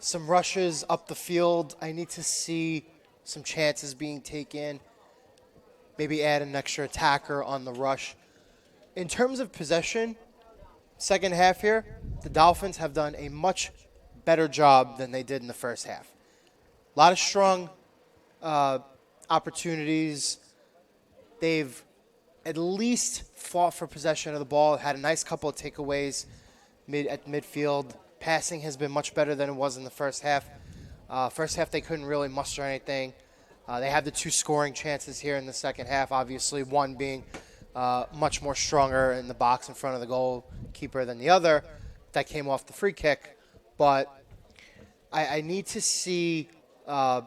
some rushes up the field. I need to see some chances being taken. Maybe add an extra attacker on the rush. In terms of possession, second half here, the Dolphins have done a much better job than they did in the first half. A lot of strong opportunities. They've at least fought for possession of the ball, had a nice couple of takeaways at midfield. Passing has been much better than it was in the first half. First half, they couldn't really muster anything. They had the 2 scoring chances here in the second half, obviously one being much more stronger in the box in front of the goalkeeper than the other. That came off the free kick. But I need to see them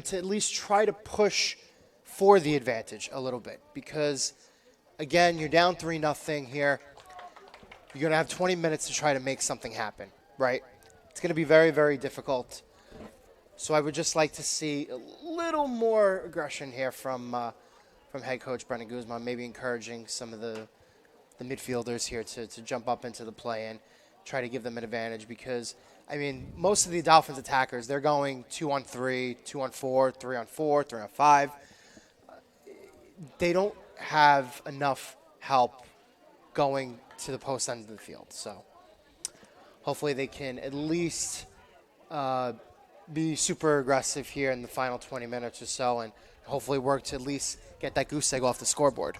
to at least try to push for the advantage a little bit, because again, you're down 3-0 here. You're going to have 20 minutes to try to make something happen, right? It's going to be very, very difficult. So I would just like to see a little more aggression here from head coach Brendan Guzman, maybe encouraging some of the midfielders here to jump up into the play and try to give them an advantage, because I mean, most of the Dolphins attackers, they're going 2-on-3, 2-on-4, 3-on-4, 3-on-5. They don't have enough help going to the post end of the field. So hopefully they can at least be super aggressive here in the final 20 minutes or so, and hopefully work to at least get that goose egg off the scoreboard.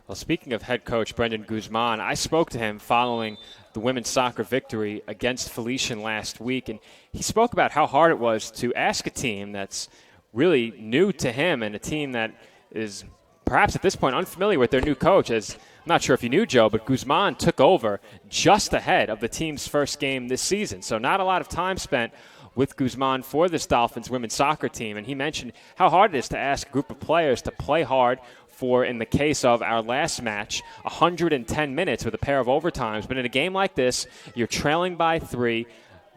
Well, speaking of head coach Brendan Guzman, I spoke to him following the women's soccer victory against Felician last week, and he spoke about how hard it was to ask a team that's really new to him and a team that is perhaps at this point unfamiliar with their new coach. As I'm not sure if you knew, Joe, but Guzman took over just ahead of the team's first game this season, so not a lot of time spent with Guzman for this Dolphins women's soccer team. And he mentioned how hard it is to ask a group of players to play hard for, in the case of our last match, 110 minutes with a pair of overtimes. But in a game like this, you're trailing by 3.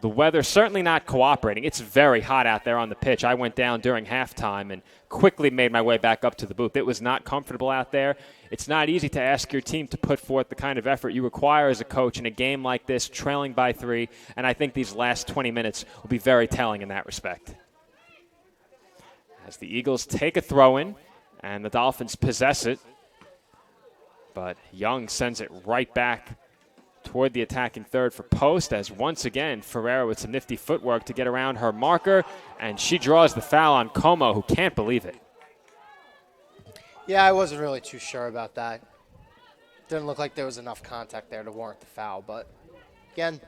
The weather certainly not cooperating. It's very hot out there on the pitch. I went down during halftime and quickly made my way back up to the booth. It was not comfortable out there. It's not easy to ask your team to put forth the kind of effort you require as a coach in a game like this, trailing by 3, and I think these last 20 minutes will be very telling in that respect. As the Eagles take a throw-in, and the Dolphins possess it, but Young sends it right back toward the attacking third for Post, as once again Ferreira with some nifty footwork to get around her marker, and she draws the foul on Como, who can't believe it. Yeah, I wasn't really too sure about that. Didn't look like there was enough contact there to warrant the foul, but again,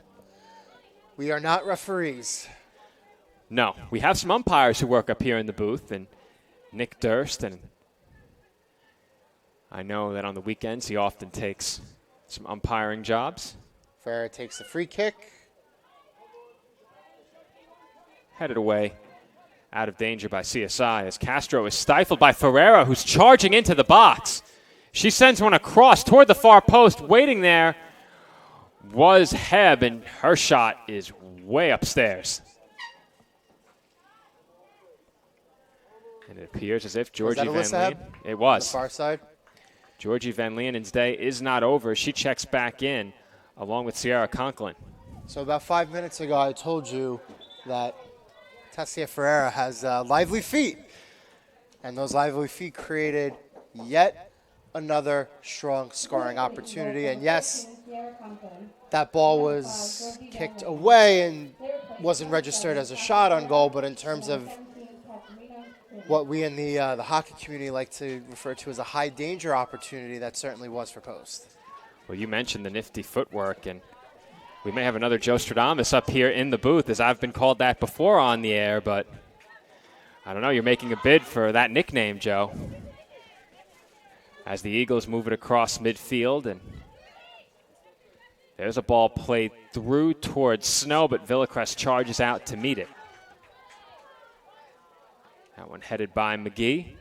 we are not referees. No, we have some umpires who work up here in the booth, and Nick Durst, and I know that on the weekends he often takes some umpiring jobs. Ferreira takes the free kick. Headed away, out of danger by CSI, as Castro is stifled by Ferreira, who's charging into the box. She sends one across toward the far post. Waiting there was Heb, and her shot is way upstairs. And it appears as if Georgie Van Leeuwen. It was. On the far side. Georgie Van Leeuwen's day is not over. She checks back in along with Sierra Conklin. So about 5 minutes ago, I told you that Tessia Ferreira has lively feet. And those lively feet created yet another strong scoring opportunity. And yes, that ball was kicked away and wasn't registered as a shot on goal, but in terms of what we in the hockey community like to refer to as a high danger opportunity. That certainly was for Post. Well, you mentioned the nifty footwork, and we may have another Joe Stradamus up here in the booth, as I've been called that before on the air, but I don't know, you're making a bid for that nickname, Joe. As the Eagles move it across midfield, and there's a ball played through towards Snow, but Villacrest charges out to meet it. That one headed by McGee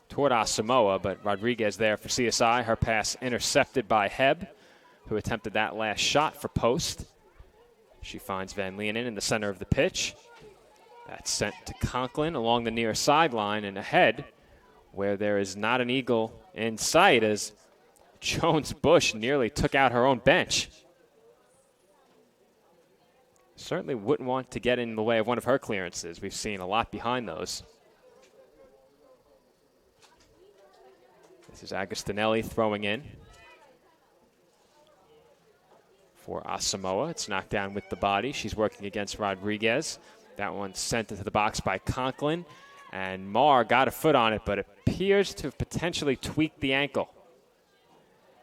toward Asamoah, but Rodriguez there for CSI. Her pass intercepted by Hebb, who attempted that last shot for Post. She finds Van Leeuwen in the center of the pitch. That's sent to Conklin along the near sideline and ahead, where there is not an Eagle in sight, as Jones-Bush nearly took out her own bench. Certainly wouldn't want to get in the way of one of her clearances. We've seen a lot behind those. This is Agostinelli throwing in for Asamoah. It's knocked down with the body. She's working against Rodriguez. That one's sent into the box by Conklin. And Marr got a foot on it, but appears to have potentially tweaked the ankle.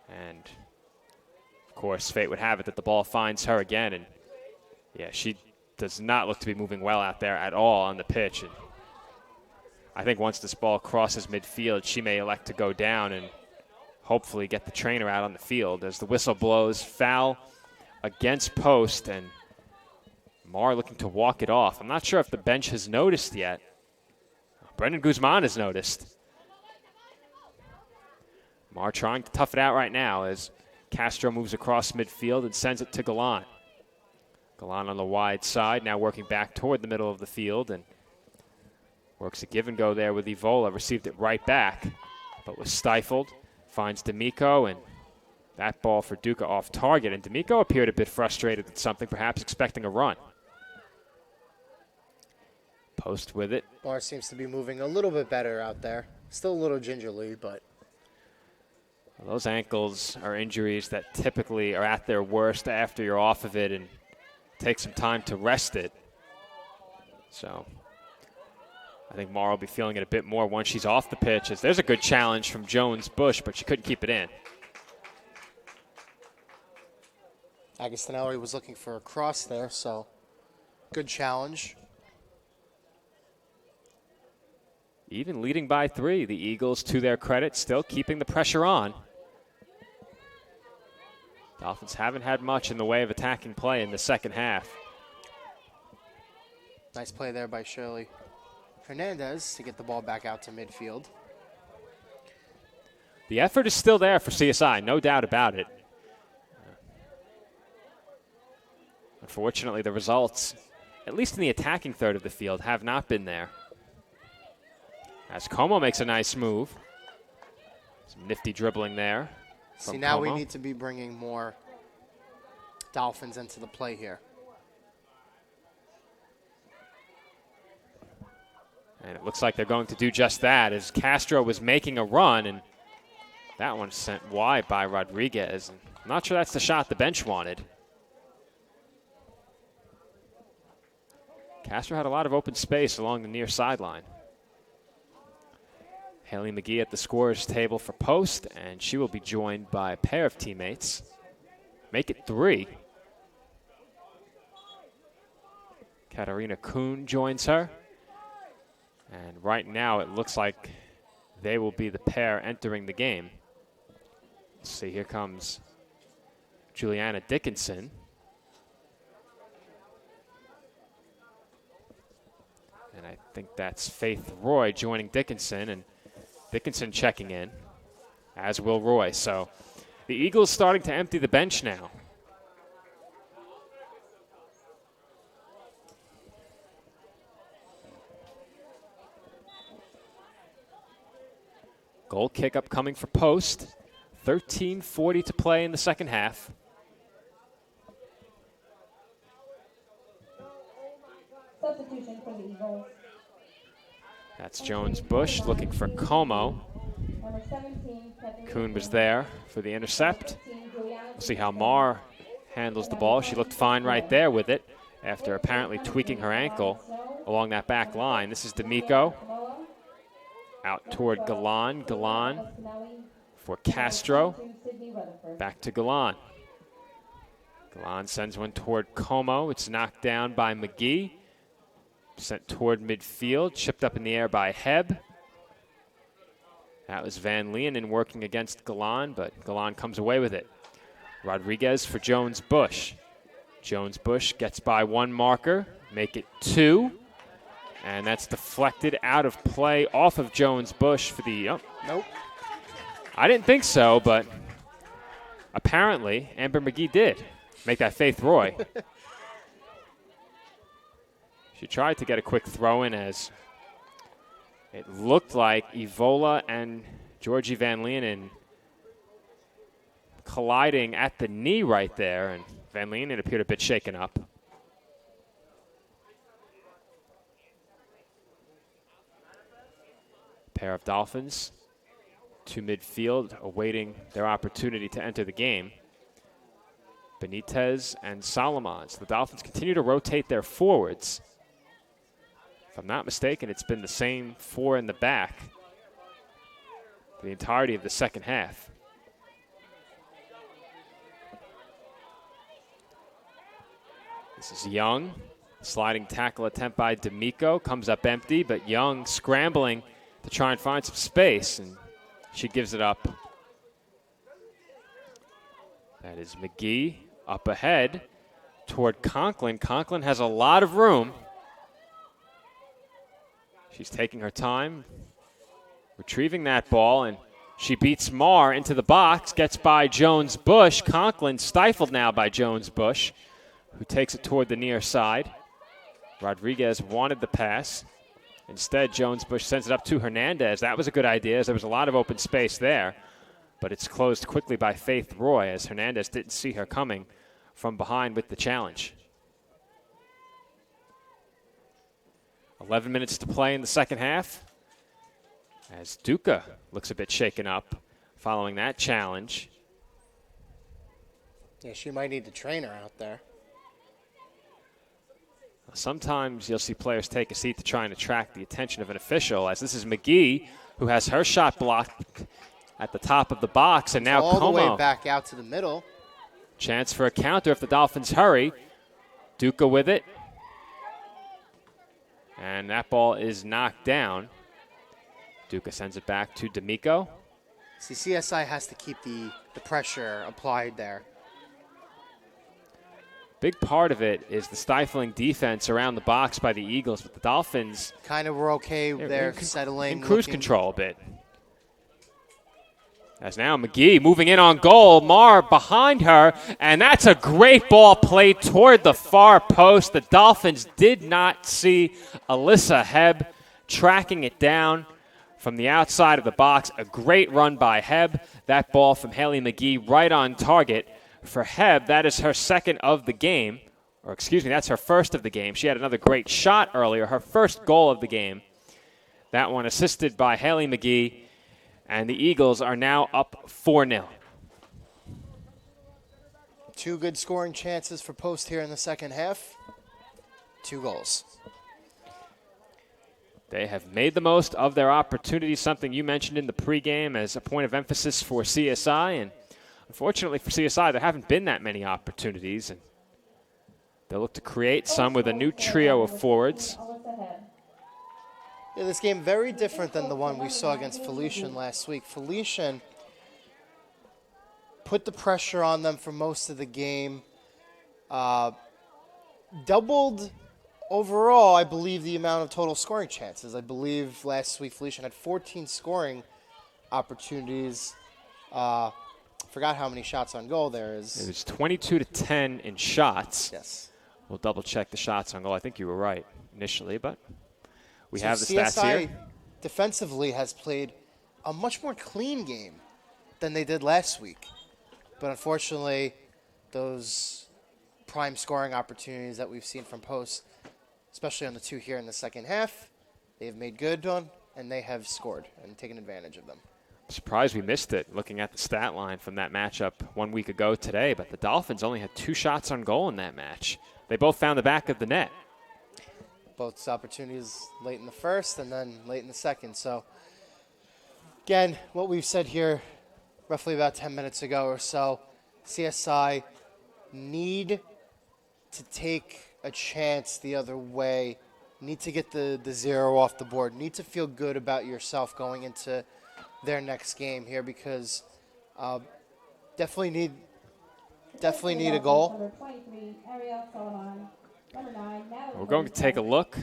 And, of course, fate would have it that the ball finds her again. And, yeah, she does not look to be moving well out there at all on the pitch. And I think once this ball crosses midfield, she may elect to go down and hopefully get the trainer out on the field as the whistle blows. Foul against Post, and Marr looking to walk it off. I'm not sure if the bench has noticed yet. Brendan Guzman has noticed. Marr trying to tough it out right now as Castro moves across midfield and sends it to Gallant. Gallant on the wide side, now working back toward the middle of the field, and works a give and go there with Evola. Received it right back, but was stifled. Finds D'Amico, and that ball for Duca off target. And D'Amico appeared a bit frustrated with something, perhaps expecting a run. Post with it. Marr seems to be moving a little bit better out there. Still a little gingerly, but those ankles are injuries that typically are at their worst after you're off of it and take some time to rest it. So I think Marr will be feeling it a bit more once she's off the pitch, as there's a good challenge from Jones-Bush, but she couldn't keep it in. Agostinelli was looking for a cross there, so good challenge. Even leading by 3, the Eagles, to their credit, still keeping the pressure on. Dolphins haven't had much in the way of attacking play in the second half. Nice play there by Shirley Hernandez to get the ball back out to midfield. The effort is still there for CSI, no doubt about it. Unfortunately, the results, at least in the attacking third of the field, have not been there. As Como makes a nice move. Some nifty dribbling there. See, now we need to be bringing more Dolphins into the play here. And it looks like they're going to do just that, as Castro was making a run, and that one sent wide by Rodriguez. And I'm not sure that's the shot the bench wanted. Castro had a lot of open space along the near sideline. Haley McGee at the scorer's table for Post, and she will be joined by a pair of teammates. Make it 3. Katarina Kuhn joins her. And right now it looks like they will be the pair entering the game. Let's see, here comes Juliana Dickinson. And I think that's Faith Roy joining Dickinson, and Dickinson checking in, as will Roy. So the Eagles starting to empty the bench now. Goal kick upcoming for Post. 13:40 to play in the second half. Substitution for the Eagles. That's Jones-Bush looking for Como. Number 17, Kuhn was there for the intercept. We'll see how Marr handles the ball. She looked fine right there with it after apparently tweaking her ankle. along that back line. This is D'Amico out toward Galan. Galan for Castro. Back to Galan. Galan sends one toward Como. It's knocked down by McGee. Sent toward midfield. Chipped up in the air by Hebb. That was Van Leeuwen working against Galan, but Galan comes away with it. Rodriguez for Jones-Bush. Jones-Bush gets by one marker, make it 2. And that's deflected out of play off of Jones-Bush for the... Oh. Nope. I didn't think so, but apparently Amber McGee did make that Faith Roy. She tried to get a quick throw in as it looked like Evola and Georgie Van Leeuwen colliding at the knee right there, and Van Leeuwen appeared a bit shaken up. Pair of Dolphins to midfield, awaiting their opportunity to enter the game. Benitez and Solomons. The Dolphins continue to rotate their forwards. If I'm not mistaken, it's been the same 4 in the back for the entirety of the second half. This is Young. Sliding tackle attempt by D'Amico. Comes up empty, but Young scrambling to try and find some space, and she gives it up. That is McGee up ahead toward Conklin. Conklin has a lot of room. She's taking her time, retrieving that ball, and she beats Marr into the box, gets by Jones-Bush. Conklin stifled now by Jones-Bush, who takes it toward the near side. Rodriguez wanted the pass. Instead, Jones-Bush sends it up to Hernandez. That was a good idea, as there was a lot of open space there, but it's closed quickly by Faith Roy, as Hernandez didn't see her coming from behind with the challenge. 11 minutes to play in the second half, as Duca looks a bit shaken up following that challenge. Yeah, she might need to train her out there. Sometimes you'll see players take a seat to try and attract the attention of an official, as this is McGee, who has her shot blocked at the top of the box, and now all Como. the way back out to the middle. Chance for a counter if the Dolphins hurry. Duca with it. And that ball is knocked down. Duca sends it back to D'Amico. See, CSI has to keep the pressure applied there. Big part of it is the stifling defense around the box by the Eagles, but the Dolphins kind of were okay there, settling. In cruise control a bit. As now McGee moving in on goal. Marr behind her, and that's a great ball played toward the far post. The Dolphins did not see Alyssa Hebb tracking it down from the outside of the box. A great run by Hebb. That ball from Haley McGee right on target for Hebb. That is her second of the game. Or excuse me, that's her first of the game. She had another great shot earlier, her first goal of the game. That one assisted by Haley McGee. And the Eagles are now up 4-0. 2 good scoring chances for Post here in the second half. 2 goals. They have made the most of their opportunities, something you mentioned in the pregame as a point of emphasis for CSI. And unfortunately for CSI, there haven't been that many opportunities. And they'll look to create some with a new trio of forwards. Yeah, this game very different than the one we saw against Felician last week. Felician put the pressure on them for most of the game. Doubled overall, I believe, the amount of total scoring chances. I believe last week Felician had 14 scoring opportunities. Forgot how many shots on goal there is. It was 22-10 in shots. Yes. We'll double check the shots on goal. I think you were right initially, but we So have the CSI stats here. defensively has played a much more clean game than they did last week. But unfortunately, those prime scoring opportunities that we've seen from Post, especially on the 2 here in the second half, they have made good on, and they have scored and taken advantage of them. Surprised we missed it looking at the stat line from that matchup 1 week ago today, but the Dolphins only had 2 shots on goal in that match. They both found the back of the net. both opportunities late in the first and then late in the second. So, again, what we've said here roughly about 10 minutes ago or so, CSI need to take a chance the other way, need to get the 0 off the board, need to feel good about yourself going into their next game here because definitely need a goal. Number 23, Ariel Solomon. Number 9, Natalie We're going to take a look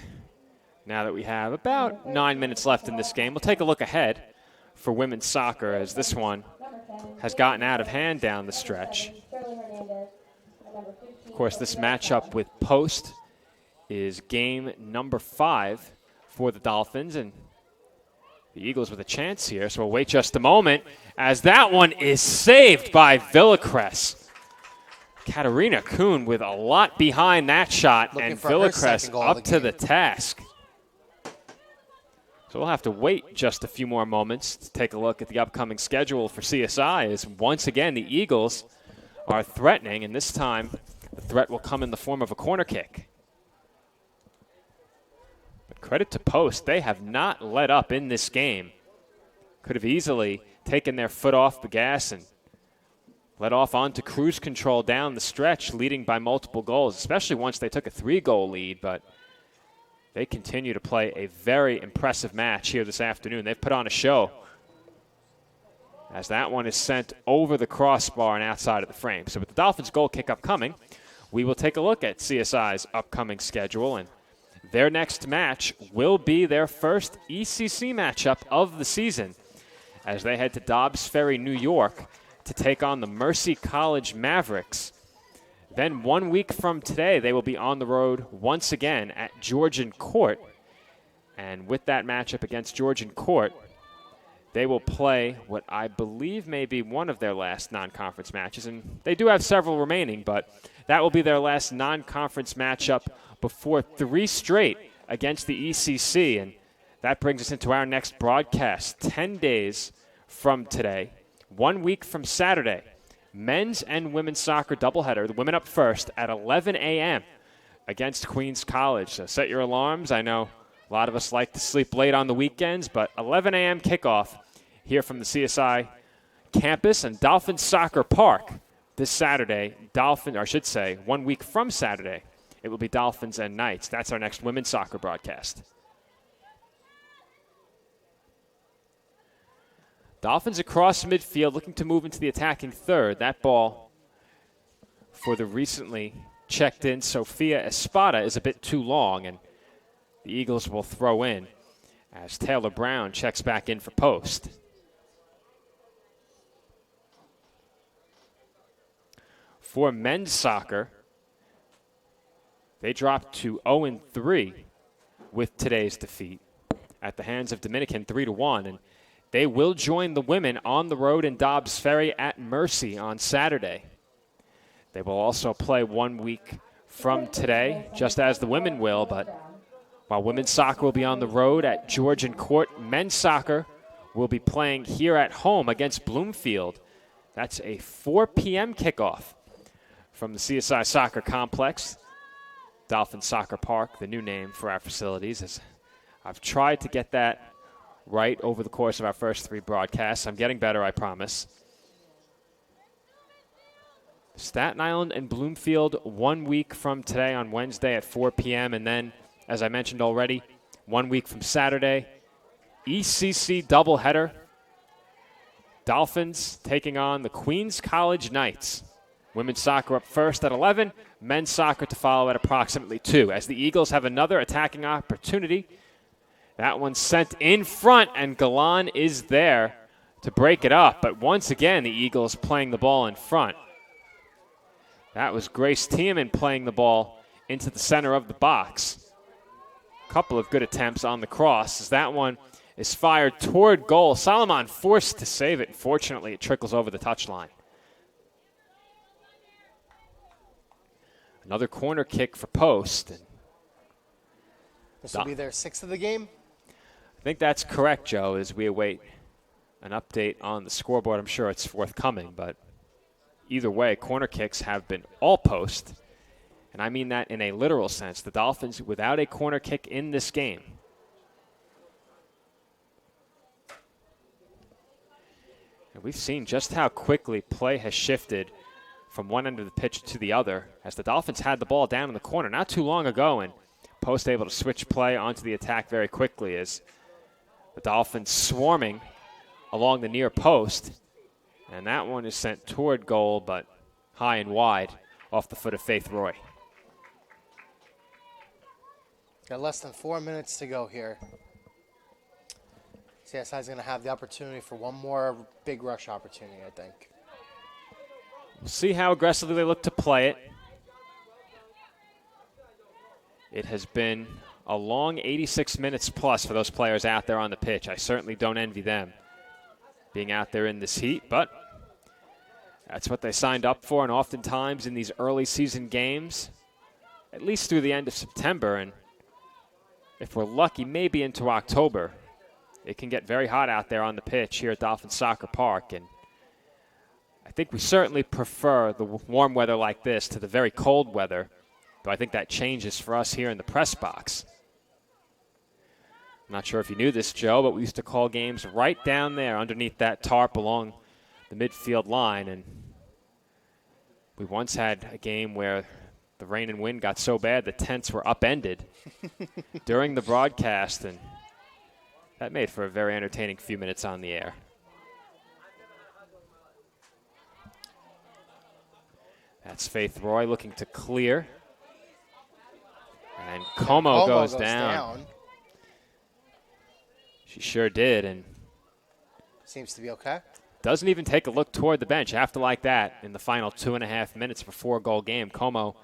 now that we have about 9 minutes left in this game. We'll take a look ahead for women's soccer as this one has gotten out of hand down the stretch. Of course, this matchup with Post is game number 5 for the Dolphins, and the Eagles with a chance here. So we'll wait just a moment as that one is saved by Villacrest. Katarina Kuhn with a lot behind that shot, Looking and for her Villacrest second goal of up the to game. the task. So we'll have to wait just a few more moments to take a look at the upcoming schedule for CSI as once again the Eagles are threatening, and this time the threat will come in the form of a corner kick. But credit to Post, they have not let up in this game. Could have easily taken their foot off the gas and led off onto cruise control down the stretch, leading by multiple goals, especially once they took a 3-goal lead, but they continue to play a very impressive match here this afternoon. They've put on a show as that one is sent over the crossbar and outside of the frame. So with the Dolphins goal kick upcoming, we will take a look at CSI's upcoming schedule, and their next match will be their first ECC matchup of the season as they head to Dobbs Ferry, New York to take on the Mercy College Mavericks. Then 1 week from today, they will be on the road once again at Georgian Court. And with that matchup against Georgian Court, they will play what I believe may be one of their last non-conference matches. And they do have several remaining, but that will be their last non-conference matchup before 3 straight against the ECC. And that brings us into our next broadcast, 10 days from today, 1 week from Saturday. Men's and women's soccer doubleheader, the women up first at 11 a.m. against Queens College. So set your alarms. I know a lot of us like to sleep late on the weekends, but 11 a.m. kickoff here from the CSI campus and Dolphin Soccer Park this Saturday. 1 week from Saturday, it will be Dolphins and Knights. That's our next women's soccer broadcast. Dolphins across midfield looking to move into the attacking third. That ball for the recently checked in Sophia Espada is a bit too long, and the Eagles will throw in as Taylor Brown checks back in for Post. For men's soccer, they dropped to 0-3 with today's defeat at the hands of Dominican 3-1, and they will join the women on the road in Dobbs Ferry at Mercy on Saturday. They will also play 1 week from today, just as the women will, but while women's soccer will be on the road at Georgian Court, men's soccer will be playing here at home against Bloomfield. That's a 4 p.m. kickoff from the CSI Soccer Complex, Dolphin Soccer Park, the new name for our facilities. As I've tried to get that right over the course of our first 3 broadcasts. I'm getting better, I promise. Staten Island and Bloomfield 1 week from today on Wednesday at 4 p.m. And then, as I mentioned already, 1 week from Saturday, ECC doubleheader. Dolphins taking on the Queens College Knights. Women's soccer up first at 11, men's soccer to follow at approximately 2. As the Eagles have another attacking opportunity, that one's sent in front, and Galan is there to break it up. But once again, the Eagles playing the ball in front. That was Grace Tiemann playing the ball into the center of the box. A couple of good attempts on the cross as that one is fired toward goal. Solomon forced to save it. Fortunately, it trickles over the touchline. Another corner kick for Post. This will be their 6th of the game. I think that's correct, Joe, as we await an update on the scoreboard. I'm sure it's forthcoming, but either way, corner kicks have been all Post And I mean that in a literal sense. The Dolphins without a corner kick in this game. And we've seen just how quickly play has shifted from one end of the pitch to the other as the Dolphins had the ball down in the corner not too long ago, and Post able to switch play onto the attack very quickly as the Dolphins swarming along the near post. And that one is sent toward goal, but high and wide off the foot of Faith Roy. Got less than 4 minutes to go here. CSI is going to have the opportunity for one more big rush opportunity, I think. We'll see how aggressively they look to play it. It has been a long 86 minutes plus for those players out there on the pitch. I certainly don't envy them being out there in this heat, but that's what they signed up for, and oftentimes in these early season games, at least through the end of September, and if we're lucky, maybe into October, it can get very hot out there on the pitch here at Dolphin Soccer Park, and I think we certainly prefer the warm weather like this to the very cold weather, though I think that changes for us here in the press box. I'm not sure if you knew this, Joe, but we used to call games right down there underneath that tarp along the midfield line, and we once had a game where the rain and wind got so bad the tents were upended during the broadcast, and that made for a very entertaining few minutes on the air. That's Faith Roy looking to clear. And Como goes down. She sure did, and seems to be okay. Doesn't even take a look toward the bench after like that in the final 2.5 minutes of a 4-goal game. Como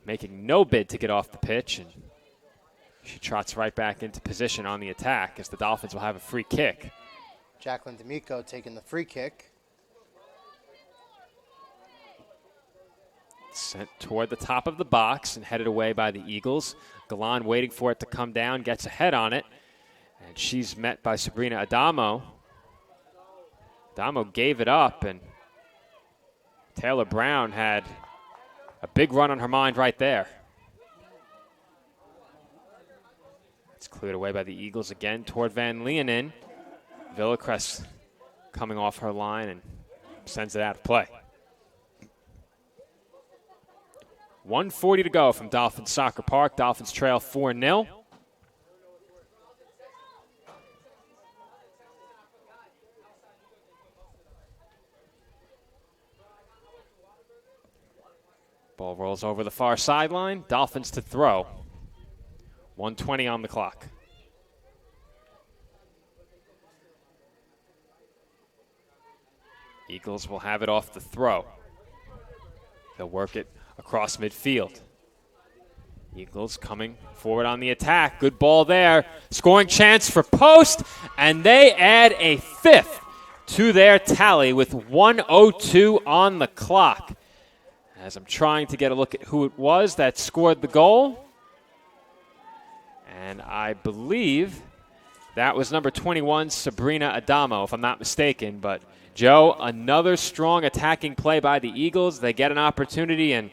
making no bid to get off the pitch, and she trots right back into position on the attack as the Dolphins will have a free kick. Jacqueline D'Amico taking the free kick. Sent toward the top of the box and headed away by the Eagles. Galan waiting for it to come down, gets ahead on it, and she's met by Sabrina Adamo. Adamo gave it up, and Taylor Brown had a big run on her mind right there. It's cleared away by the Eagles again toward Van Leeuwen. Villacrest coming off her line and sends it out of play. 1:40 to go from Dolphins Soccer Park. Dolphins trail 4-0. Ball rolls over the far sideline. Dolphins to throw. 1:20 on the clock. Eagles will have it off the throw. They'll work it across midfield. Eagles coming forward on the attack. Good ball there. Scoring chance for Post, and they add a fifth to their tally with 1:02 on the clock. As I'm trying to get a look at who it was that scored the goal. And I believe that was number 21, Sabrina Adamo, if I'm not mistaken. But, Joe, another strong attacking play by the Eagles. They get an opportunity, and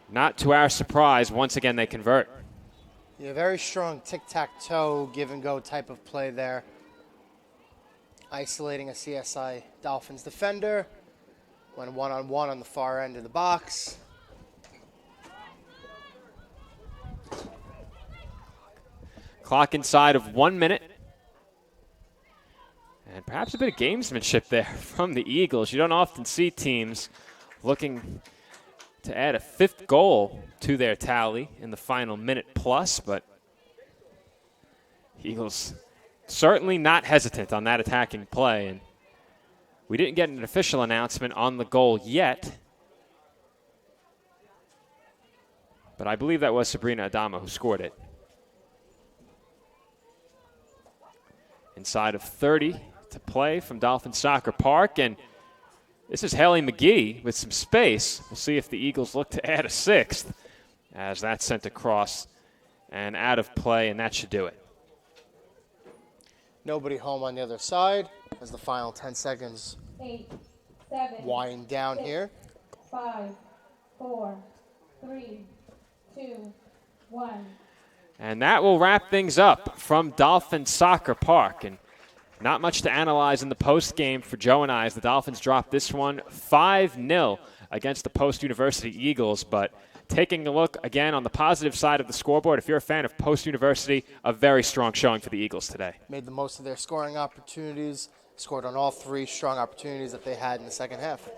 not to our surprise, once again they convert. Yeah, very strong tic-tac-toe, give-and-go type of play there. Isolating a CSI Dolphins defender. Went one-on-one on the far end of the box. Clock inside of 1 minute. And perhaps a bit of gamesmanship there from the Eagles. You don't often see teams looking to add a fifth goal to their tally in the final minute plus, but Eagles certainly not hesitant on that attacking play. And we didn't get an official announcement on the goal yet, but I believe that was Sabrina Adamo who scored it. Inside of 30 to play from Dolphin Soccer Park, and this is Haley McGee with some space. We'll see if the Eagles look to add a sixth as that's sent across and out of play, and that should do it. Nobody home on the other side as the final 10 seconds 8, 7, wind down 6, here. 5, 4, 3, 2, 1. And that will wrap things up from Dolphin Soccer Park. And not much to analyze in the post game for Joe and I, as the Dolphins dropped this one 5-0 against the Post University Eagles. But taking a look again on the positive side of the scoreboard, if you're a fan of Post University, a very strong showing for the Eagles today. Made the most of their scoring opportunities, scored on all 3 strong opportunities that they had in the second half.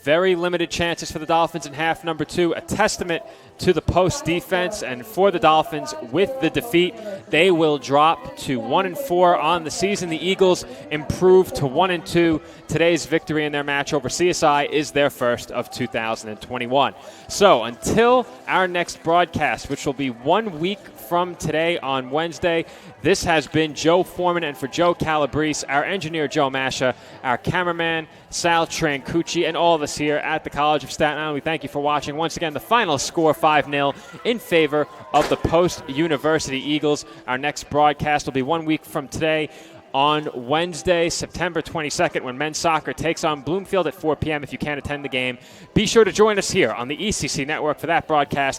Very limited chances for the Dolphins in half number 2, a testament to the Post defense. And for the Dolphins, with the defeat, they will drop to 1-4 on the season. The Eagles improve to 1-2. Today's victory in their match over CSI is their first of 2021. So until our next broadcast, which will be 1 week from today on Wednesday, this has been Joe Foreman, and for Joe Calabrese, our engineer Joe Masha, our cameraman Sal Trancucci, and all of us here at the College of Staten Island, we thank you for watching. Once again, the final score 5-0 in favor of the Post University Eagles. Our next broadcast will be 1 week from today on Wednesday, September 22nd, when men's soccer takes on Bloomfield at 4 p.m. If you can't attend the game, be sure to join us here on the ECC Network for that broadcast.